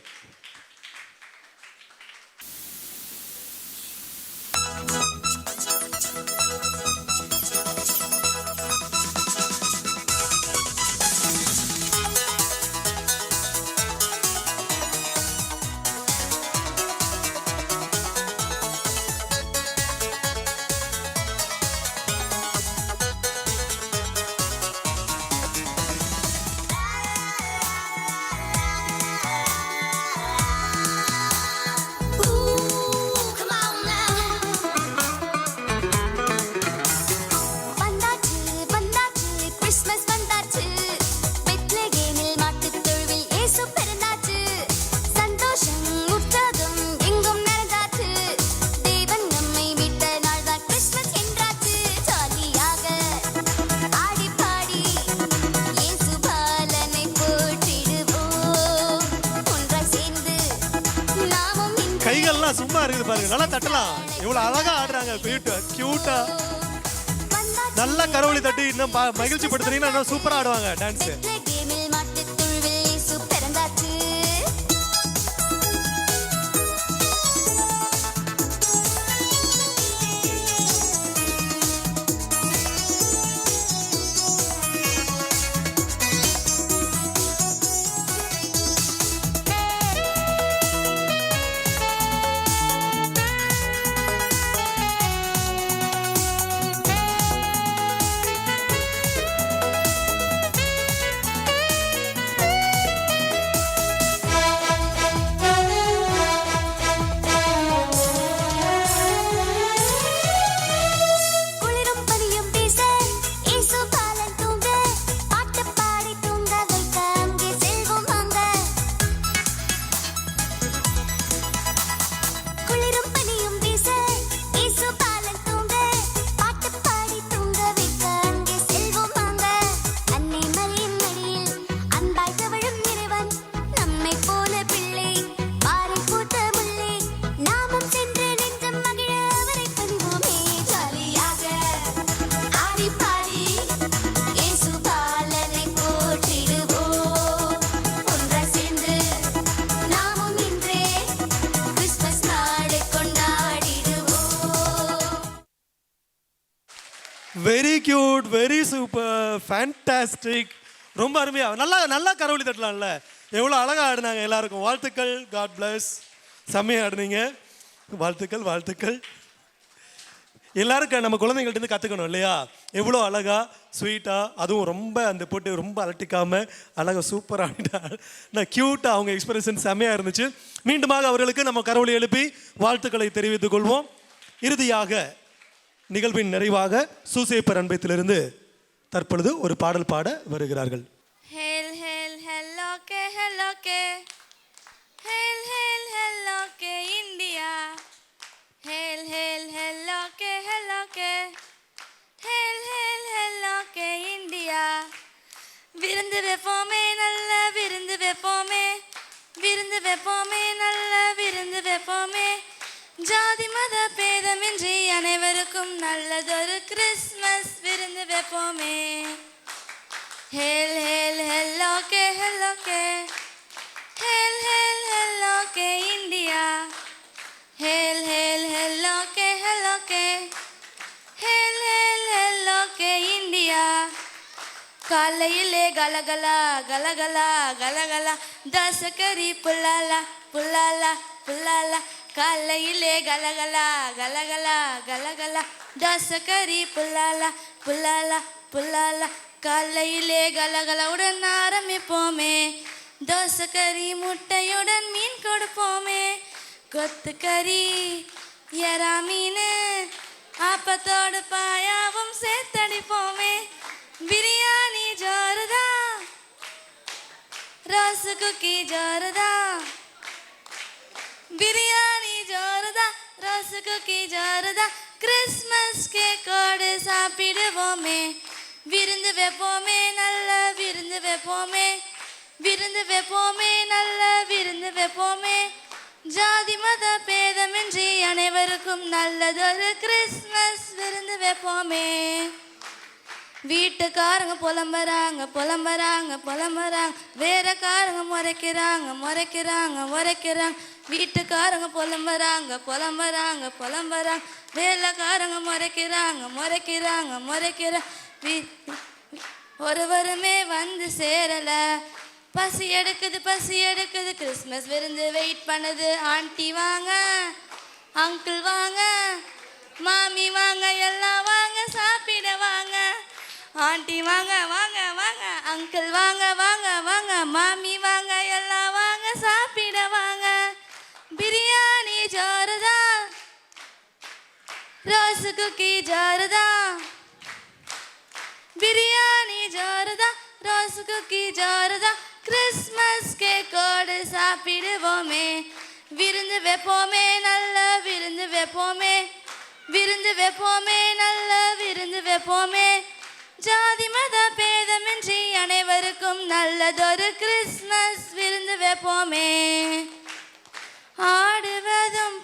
கையெல்லாம் சும்மா இருக்குது பாருங்க, நல்லா தட்டலாம். இவ்வளவு அழகா ஆடுறாங்க, கியூட்டா. நல்லா கரவொலி தட்டி இன்னும் மகிழ்ச்சி படுத்துறீங்கன்னா இன்னும் சூப்பரா ஆடுவாங்க dance. Very cute, very super, fantastic. ரொம்ப அருமையா நல்லா கரவொலி தட்டலாம்ல. எவ்வளோ அழகாக ஆடினாங்க. எல்லாருக்கும் வாழ்த்துக்கள். God bless. செம்மையாக ஆடினீங்க. வாழ்த்துக்கள். எல்லாருக்கும் நம்ம குழந்தைங்கள்ட்ட கற்றுக்கணும் இல்லையா? எவ்வளோ அழகா ஸ்வீட்டாக, அதுவும் ரொம்ப அந்த போட்டு ரொம்ப அலட்டிக்காமல் அழகாக சூப்பராக ஆடிட்டா. நான் க்யூட்டாக அவங்க எக்ஸ்பிரஷன் செம்மையாக இருந்துச்சு. மீண்டுமாக அவர்களுக்கு நம்ம கரவொலி எழுப்பி வாழ்த்துக்களை தெரிவித்துக் கொள்வோம். இறுதியாக நிகழ்வின் நிறைவாக சூசேப்பர் அன்பத்திலிருந்து தற்பொழுது ஒரு பாடல் பாட வருகிறார்கள். Hail, hail, hello, hello, hail, hail, hello, India. Hail, hail, hello, hello, hail, hail, hello, India. விருந்து வைப்போமே, நல்ல விருந்து வைப்போமே, விருந்து வைப்போமே, நல்ல விருந்து வைப்போமே. ஜாதி மத பேதமின்றி அனைவருக்கும் நல்லதொரு கிறிஸ்மஸ் விருந்து வைப்போமே. ஹேல் ஹேல் ஹெல்லோகே ஹெல்லோகே, ஹேல் ஹேல் ஹெல்லோகே இந்தியா. ஹேல் ஹேல் ஹெல்லோகே ஹெல்லோகே, ஹேல் ஹேல் ஹெல்லோகே இந்தியா. காலையிலே கலகலா கலகலா கலகலா, தசகரி புல்லாலா புல்லாலா புல்லாலா. காலையிலே கலகலா கலகலா கலகலா, தசகரி புல்லாலா புல்லாலா புல்லாலா. காலையிலே கலகலவுடன் ஆரம்பிப்போமே, தோசைக்கறி முட்டையுடன் மீன் கொடுப்போமே. கொத்துக்கறி எறா மீன் ஆப்பத்தோடு பாயாவும் சேர்த்தடிப்போமே. பிரியாணி ஜோருதா, ரோஸ் குக்கி ஜோருதா. பிரியாணி ஜோருதா, ரோஸ் குக்கி ஜோருதா. கிறிஸ்மஸ் கேக்கோடு சாப்பிடுவோமே. விருந்து வைப்போமே, நல்ல விருந்து வைப்போமே, விருந்து வைப்போமே, நல்ல விருந்து வைப்போமே. ஜாதி மத பேதமின்றி அனைவருக்கும் நல்லதொரு கிறிஸ்மஸ் விருந்து வைப்போமே. வீட்டுக்காரங்க புலம்புறாங்க புலம்புறாங்க புலம்புறாங்க, வேறக்காரங்க முறைக்கிறாங்க முறைக்கிறாங்க முறைக்கிறாங்க. வீட்டுக்காரங்க புலம்புறாங்க புலம்புறாங்க புலம்புறாங்க, வேலைக்காரங்க முறைக்கிறாங்க முறைக்கிறாங்க முறைக்கிறாங்க. ஒருவருமே வந்து சேரல, பசி எடுக்குது பசி எடுக்குது. கிறிஸ்மஸ் விருந்து வெயிட் பண்ணுது. ஆண்டி வாங்க, அங்கிள் வாங்க, மாமி வாங்க, எல்லாம் வாங்க சாப்பிட வாங்க. ஆண்டி வாங்க வாங்க வாங்க, அங்கிள் வாங்க வாங்க வாங்க, மாமி வாங்க, எல்லாம் வாங்க சாப்பிட வாங்க. பிரியாணி ஜோருதா, ரோஸ் குக்கி ஜோருதா. பிரியாணி ஜோருதா, ரோஸ் குக்கி ஜோருதா. கிறிஸ்மஸ் கேக்கோடு சாப்பிடுவோமே. விருந்து வைப்போமே, நல்ல விருந்து வைப்போமே, விருந்து வைப்போமே, நல்ல விருந்து வைப்போமே. ஜாதி மத பேதமின்றி அனைவருக்கும் நல்லதொரு கிறிஸ்மஸ் விருந்து வைப்போமே. ஆடுவதும்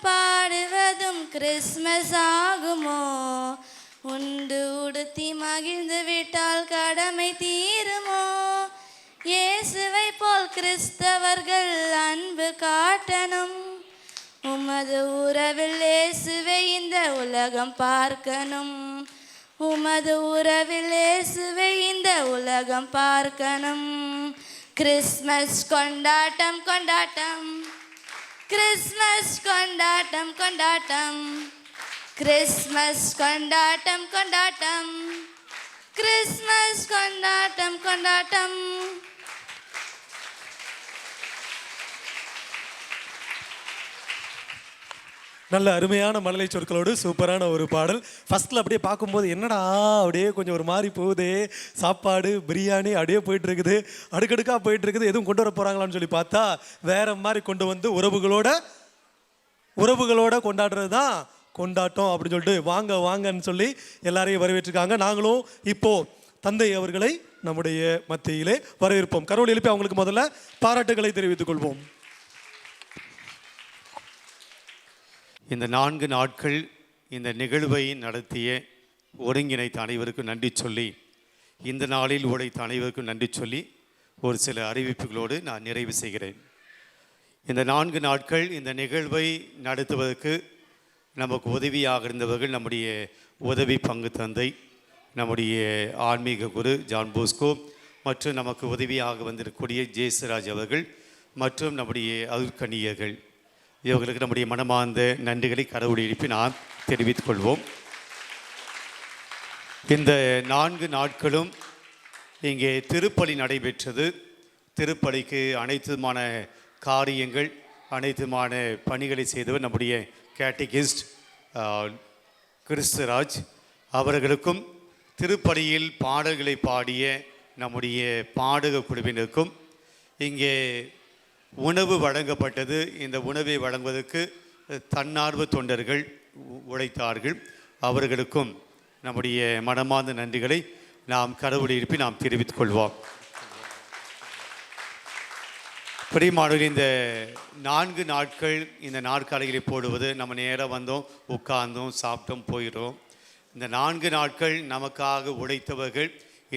முழுவதும் கிறிஸ்மஸ் ஆகுமோ? உண்டு உடுத்தி மகிழ்ந்து விட்டால் கடமை தீருமோ? இயேசுவை போல் கிறிஸ்தவர்கள் அன்பு காட்டணும். உமது உறவில் இயேசுவை இந்த உலகம் பார்க்கணும். உமது உறவில் இயேசுவை இந்த உலகம் பார்க்கணும். கிறிஸ்மஸ் கொண்டாட்டம் கொண்டாட்டம், கிறிஸ்மஸ் கொண்டாட்டம் கொண்டாட்டம், கிறிஸ்மஸ் கொண்டாட்டம் கொண்டாட்டம், கிறிஸ்மஸ் கொண்டாட்டம் கொண்டாட்டம். நல்ல அருமையான மழலை சொற்களோடு சூப்பரான ஒரு பாடல். ஃபர்ஸ்ட்ல அப்படியே பார்க்கும்போது என்னடா அப்படியே கொஞ்சம் ஒரு மாதிரி போகுதே, சாப்பாடு பிரியாணி அப்படியே போயிட்டு இருக்குது, அடுக்கடுக்காக போயிட்டு இருக்குது, எதுவும் கொண்டு வர போறாங்களான்னு சொல்லி பார்த்தா வேற மாதிரி கொண்டு வந்து உறவுகளோட கொண்டாடுறது தான் கொண்டாட்டம் அப்படின்னு சொல்லிட்டு வாங்க வாங்கன்னு சொல்லி எல்லாரையும் வரவேற்றிருக்காங்க. நாங்களும் இப்போ தந்தை அவர்களை நம்முடைய மத்தியிலே வரவேற்போம். கரோல் எழுப்பி அவங்களுக்கு முதல்ல பாராட்டுகளை தெரிவித்துக் கொள்வோம். இந்த 4 நாட்கள் இந்த நிகழ்வை நடத்திய ஒருங்கிணைத்த அனைவருக்கும் நன்றி சொல்லி, இந்த நாளில் உழைத்த அனைவருக்கும் நன்றி சொல்லி ஒரு சில அறிவிப்புகளோடு நான் நிறைவு செய்கிறேன். இந்த 4 நாட்கள் இந்த நிகழ்வை நடத்துவதற்கு நமக்கு உதவியாக இருந்தவர்கள் நம்முடைய உதவி பங்கு தந்தை, நம்முடைய ஆன்மீக குரு ஜான் போஸ்கோ, மற்றும் நமக்கு உதவியாக வந்திருக்கக்கூடிய ஜேசுராஜ் அவர்கள் மற்றும் நம்முடைய அருட்கணியர்கள். இவர்களுக்கு நம்முடைய மனமார்ந்த நன்றிகளை கடவுளை எழுப்பி நாம் தெரிவித்துக் கொள்வோம். இந்த 4 நாட்களும் இங்கே திருப்பலி நடைபெற்றது. திருப்பலிக்கு அனைத்துமான காரியங்கள், அனைத்துமான பணிகளை செய்தவர் நம்முடைய கேட்டகிஸ்ட் கிறிஸ்துராஜ் அவர்களுக்கும், திருப்பலியில் பாடல்களை பாடிய நம்முடைய பாடக குழுவினருக்கும் இங்கே உணவு வழங்கப்பட்டது. இந்த உணவை வழங்குவதற்கு தன்னார்வ தொண்டர்கள் உழைத்தார்கள். அவர்களுக்கும் நம்முடைய மனமார்ந்த நன்றிகளை நாம் கடவுளை எழுப்பி நாம் தெரிவித்துக் கொள்வோம். பிரியமானவர்களே, இந்த 4 நாட்கள் இந்த நாற்காலிகளை போடுவது, நம்ம நேராக வந்தோம், உட்கார்ந்தோம், சாப்பிட்டோம், போயிடும். இந்த 4 நாட்கள் நமக்காக உழைத்தவர்கள்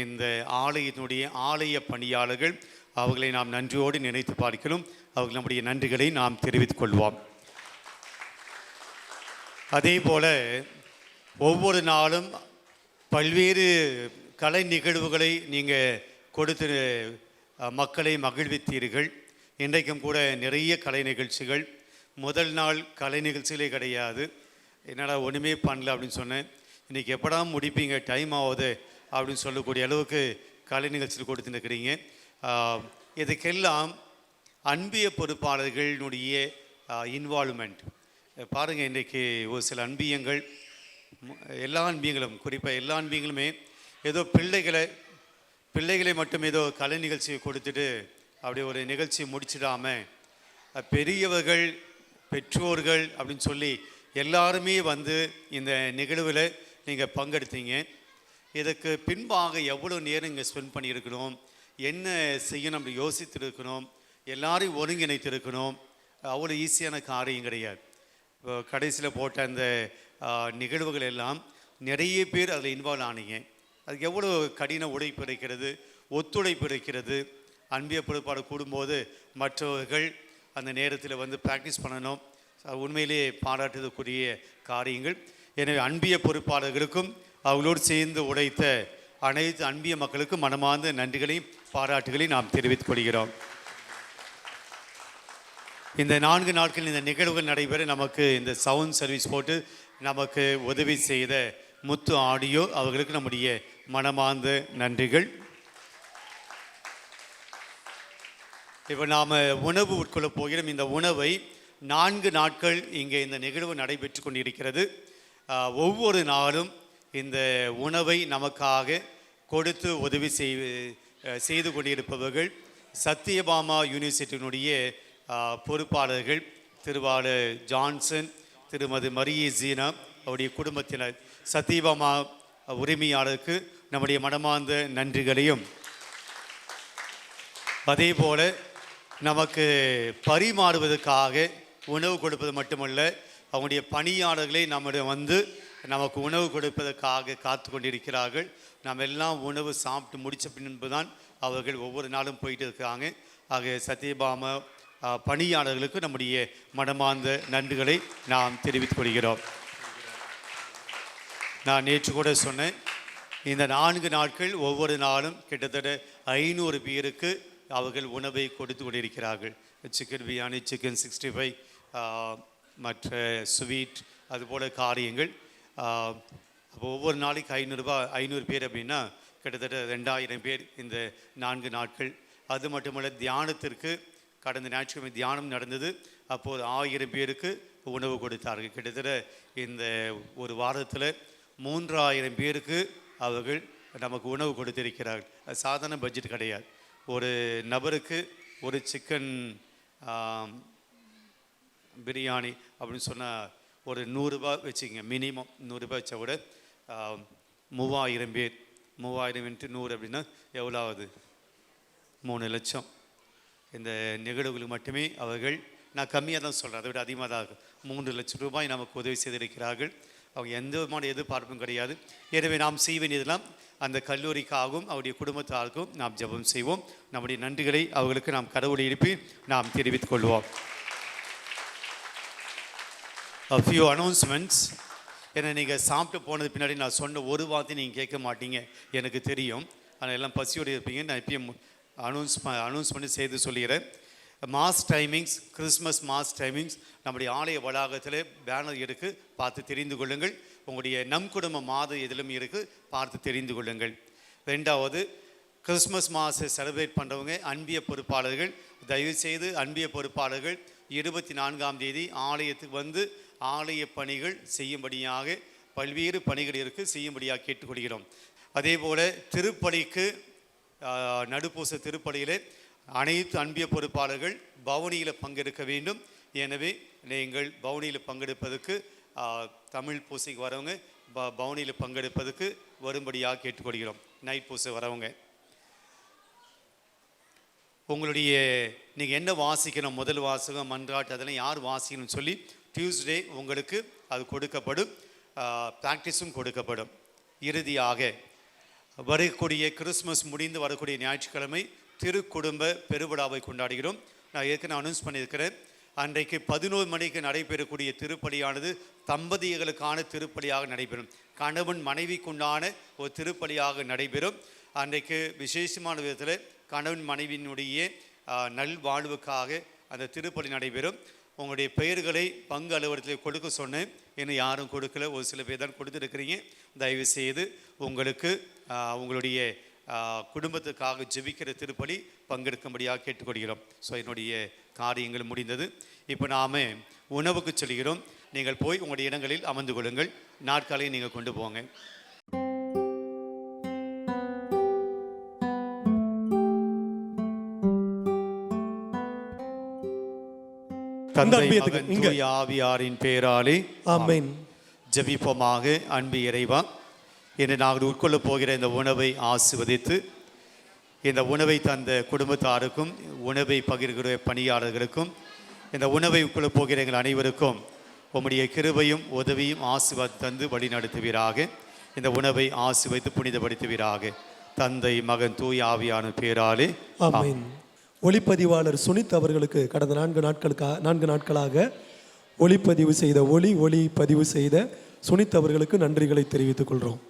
இந்த ஆலயத்தினுடைய ஆலய பணியாளர்கள், அவர்களை நாம் நன்றியோடு நினைத்து பார்க்கிறோம். அவர்கள் நம்முடைய நன்றிகளை நாம் தெரிவித்துக் கொள்வோம். அதே போல ஒவ்வொரு நாளும் பல்வேறு கலை நிகழ்வுகளை நீங்கள் கொடுத்து மக்களை மகிழ்வித்தீர்கள். இன்றைக்கும் கூட நிறைய கலை நிகழ்ச்சிகள். முதல் நாள் கலை நிகழ்ச்சிகளே கிடையாது. என்னடா ஒன்றுமே பண்ணல அப்படின்னு சொன்னேன். இன்றைக்கி எப்படா முடிப்பீங்க, டைம் ஆகுது அப்படின்னு சொல்லக்கூடிய அளவுக்கு கலை நிகழ்ச்சிகள் கொடுத்துருக்கிறீங்க. இதுக்கெல்லாம் அன்பிய பொறுப்பாளர்களுடைய இன்வால்வ்மெண்ட் பாருங்கள். இன்றைக்கி ஒரு சில அன்பியங்கள், எல்லா அன்பியங்களும், குறிப்பாக எல்லா அன்பியங்களுமே ஏதோ பிள்ளைகளை மட்டும் ஏதோ கலை நிகழ்ச்சியை கொடுத்துட்டு அப்படி ஒரு நிகழ்ச்சி முடிச்சிடாமல், பெரியவர்கள், பெற்றோர்கள் அப்படின்னு சொல்லி எல்லாருமே வந்து இந்த நிகழ்வில் நீங்கள் பங்கெடுத்தீங்க. இதுக்கு பின்பாக எவ்வளோ நேரம் இங்கே ஸ்பெண்ட் பண்ணியிருக்கணும், என்ன செய்யணும் அப்படி யோசித்திருக்கணும், எல்லாரையும் ஒருங்கிணைத்திருக்கணும். அவ்வளோ ஈஸியான காரியம் கிடையாது. கடைசியில் போட்ட அந்த நிகழ்வுகள் எல்லாம் நிறைய பேர் அதில் இன்வால்வ் ஆனீங்க. அதுக்கு எவ்வளோ கடின உழைப்பு இருக்கிறது, ஒத்துழைப்பு இருக்கிறது. அன்பிய பொறுப்பாடு கூடும்போது மற்றவர்கள் அந்த நேரத்தில் வந்து ப்ராக்டிஸ் பண்ணணும். உண்மையிலேயே பாராட்டுவதற்குரிய காரியங்கள். எனவே அன்பிய பொறுப்பாளர்களுக்கும் அவர்களோடு சேர்ந்து உழைத்த அனைத்து அன்பிய மக்களுக்கும் மனமார்ந்த நன்றிகளையும் பாராட்டுகளையும் நாம் தெரிவித்துக் கொள்கிறோம். இந்த 4 நாட்கள் இந்த நிகழ்வுகள் நடைபெற நமக்கு இந்த சவுண்ட் சர்வீஸ் போட்டு நமக்கு உதவி செய்த முத்து ஆடியோ அவர்களுக்கு நம்முடைய மனமார்ந்த நன்றிகள். இப்போ நாம் உணவு உட்கொள்ள போகிறோம். இந்த உணவை 4 நாட்கள் இங்கே இந்த நிகழ்வு நடைபெற்று கொண்டிருக்கிறது. ஒவ்வொரு நாளும் இந்த உணவை நமக்காக கொடுத்து உதவி செய்து கொண்டிருப்பவர்கள் சத்தியபாமா யூனிவர்சிட்டியினுடைய பொறுப்பாளர்கள் திருவாளர் ஜான்சன், திருமதி மரியே ஜீனா, அவருடைய குடும்பத்தினர், சத்தியபாமா உரிமையாளருக்கு நம்முடைய மனமார்ந்த நன்றிகளையும், அதே போல் நமக்கு பரிமாறுவதற்காக உணவு கொடுப்பது மட்டுமல்ல, அவங்களுடைய பணியாளர்களை நம்மிடம் வந்து நமக்கு உணவு கொடுப்பதற்காக காத்து கொண்டிருக்கிறார்கள். நாம் எல்லாம் உணவு சாப்பிட்டு முடித்த பின்பு தான் அவர்கள் ஒவ்வொரு நாளும் போயிட்டு இருக்காங்க. ஆக சத்யபாமா பணியாளர்களுக்கு நம்முடைய மனமார்ந்த நன்றிகளை நாம் தெரிவித்துக் கொள்கிறோம். நான் நேற்று கூட சொன்னேன், இந்த 4 நாட்கள் ஒவ்வொரு நாளும் கிட்டத்தட்ட 500 பேருக்கு அவர்கள் உணவை கொடுத்து கொண்டிருக்கிறார்கள். சிக்கன் பிரியாணி, சிக்கன் 65, மற்ற ஸ்வீட், அதுபோல் காரியங்கள். அப்போ ஒவ்வொரு நாளைக்கு 500 பேர் அப்படின்னா கிட்டத்தட்ட 2000 பேர் இந்த 4 நாட்கள். அது மட்டுமல்ல, தியானத்திற்கு கடந்த ஞாயிற்றுக்கிழமை தியானம் நடந்தது. அப்போது 1000 பேருக்கு உணவு கொடுத்தார்கள். கிட்டத்தட்ட இந்த ஒரு வாரத்தில் 3000 பேருக்கு அவர்கள் நமக்கு உணவு கொடுத்திருக்கிறார்கள். அது சாதாரண பட்ஜெட் கிடையாது. ஒரு நபருக்கு ஒரு சிக்கன் பிரியாணி அப்படின்னு சொன்னால் ஒரு 100 ரூபாய் வச்சுக்கங்க, மினிமம் 100 ரூபாய் வச்சா கூட 3000 பேர், 3000 × 100 அப்படின்னா எவ்வளோ ஆகுது? 3 லட்சம். இந்த நிகழ்வுகளுக்கு மட்டுமே அவர்கள், நான் கம்மியாக தான் சொல்கிறேன், அதை விட அதிகமாக தான் ஆகும், 3 லட்சம் ரூபாய் நமக்கு உதவி செய்திருக்கிறார்கள். அவங்க எந்த விதமான எதிர்பார்ப்பும் கிடையாது. எனவே நாம் செய்ய வேண்டியதெல்லாம் அந்த கல்லூரிக்காகவும் அவருடைய குடும்பத்தாருக்கும் நாம் ஜெபம் செய்வோம். நம்முடைய நன்றிகளை அவர்களுக்கு நாம் கடவுளை எழுப்பி நாம் தெரிவித்துக் கொள்வோம். A few announcements. ஏன்னா நீங்கள் சாப்பிட்டு போனது பின்னாடி நான் சொன்ன ஒரு வார்த்தை நீங்கள் கேட்க மாட்டீங்க, எனக்கு தெரியும். ஆனால் எல்லாம் பசியோடு இருப்பீங்க. நான் இப்பயும் அனௌன்ஸ் பண்ணி செய்து சொல்லிடுறேன். Mass timings, Christmas mass timings நம்முடைய ஆலய வளாகத்தில் பேனர் இருக்குது, பார்த்து தெரிந்து கொள்ளுங்கள். உங்களுடைய நம் குடும்ப மாதம் எதிலும் இருக்குது, பார்த்து தெரிந்து கொள்ளுங்கள். 2வது, கிறிஸ்மஸ் மாதத்தை செலிப்ரேட் பண்ணுறவங்க அன்பிய பொறுப்பாளர்கள், தயவுசெய்து அன்பிய பொறுப்பாளர்கள் 24ஆம் தேதி ஆலயத்துக்கு வந்து ஆலய பணிகள் செய்யும்படியாக, பல்வேறு பணிகள் இருக்குது, செய்யும்படியாக கேட்டுக்கொள்கிறோம். அதே போல் திருப்பலிக்கு நடுப்பூச திருப்பலியில் அனைத்து அன்பிய பொறுப்பாளர்கள் பவனியில் பங்கெடுக்க வேண்டும். எனவே நீங்கள் பவனியில் பங்கெடுப்பதற்கு, தமிழ் பூசைக்கு வரவங்க பவனியில் பங்கெடுப்பதற்கு வரும்படியாக கேட்டுக்கொள்கிறோம். நைட் பூசை வரவங்க உங்களுடைய நீங்கள் என்ன வாசிக்கணும், முதல் வாசகம், மன்றாட்டு, அதெல்லாம் யார் வாசிக்கணும்னு சொல்லி டியூஸ்டே உங்களுக்கு அது கொடுக்கப்படும், ப்ராக்டிஸும் கொடுக்கப்படும். இறுதியாக வரக்கூடிய கிறிஸ்மஸ் முடிந்து வரக்கூடிய ஞாயிற்றுக்கிழமை திருக்குடும்ப பெருவிழாவை கொண்டாடுகிறோம். நான் ஏற்கனவே அனௌன்ஸ் பண்ணியிருக்கிறேன். அன்றைக்கு 11 மணிக்கு நடைபெறக்கூடிய திருப்பலியானது தம்பதிகளுக்கான திருப்பலியாக நடைபெறும். கணவன் மனைவிக்குண்டான ஒரு திருப்பலியாக நடைபெறும். அன்றைக்கு விசேஷமான விதத்தில் கணவன் மனைவியினுடைய நல்வாழ்வுக்காக அந்த திருப்பலி நடைபெறும். உங்களுடைய பெயர்களை பங்கு அலுவலகத்தில் கொடுக்க சொன்னேன், இன்னும் யாரும் கொடுக்கல, ஒரு சில பேர் தான் கொடுத்துருக்கிறீங்க. தயவுசெய்து உங்களுக்கு உங்களுடைய குடும்பத்துக்காக ஜெபிக்கிற திருப்பலி பங்கெடுக்கும்படியாக கேட்டுக்கொள்கிறோம். ஸோ என்னுடைய காரியங்கள் முடிந்தது. இப்போ நாம் உணவுக்கு செல்கிறோம். நீங்கள் போய் உங்களுடைய இடங்களில் அமர்ந்து கொள்ளுங்கள். நாட்காலையை நீங்கள் கொண்டு போங்க. தந்தை, மகன், தூய ஆவியாரின் பெயராலே ஆமென். ஜெபிப்போமாக. அன்பு இறைவா, இன்று நாங்கள் உட்கொள்ளப் போகிற இந்த உணவை ஆசீர்வதித்து, இந்த உணவை தந்த குடும்பத்தாருக்கும், உணவை பகிர்கிற பணியாளர்களுக்கும், இந்த உணவை உட்கொள்ளப் போகிற எங்கள் அனைவருக்கும் உம்முடைய கிருபையும் உதவியும் ஆசீர்வாதம் தந்து வழி நடத்துவீராக. இந்த உணவை ஆசீர்வதித்து புனிதப்படுத்துவீராக. தந்தை, மகன், தூய ஆவியான பெயராலே ஆமென். ஒளிப்பதிவாளர் சுனித் அவர்களுக்கு கடந்த 4 நாட்களாக ஒளிப்பதிவு செய்த ஒளிப்பதிவு செய்த சுனித் அவர்களுக்கு நன்றிகளை தெரிவித்துக் கொள்கிறோம்.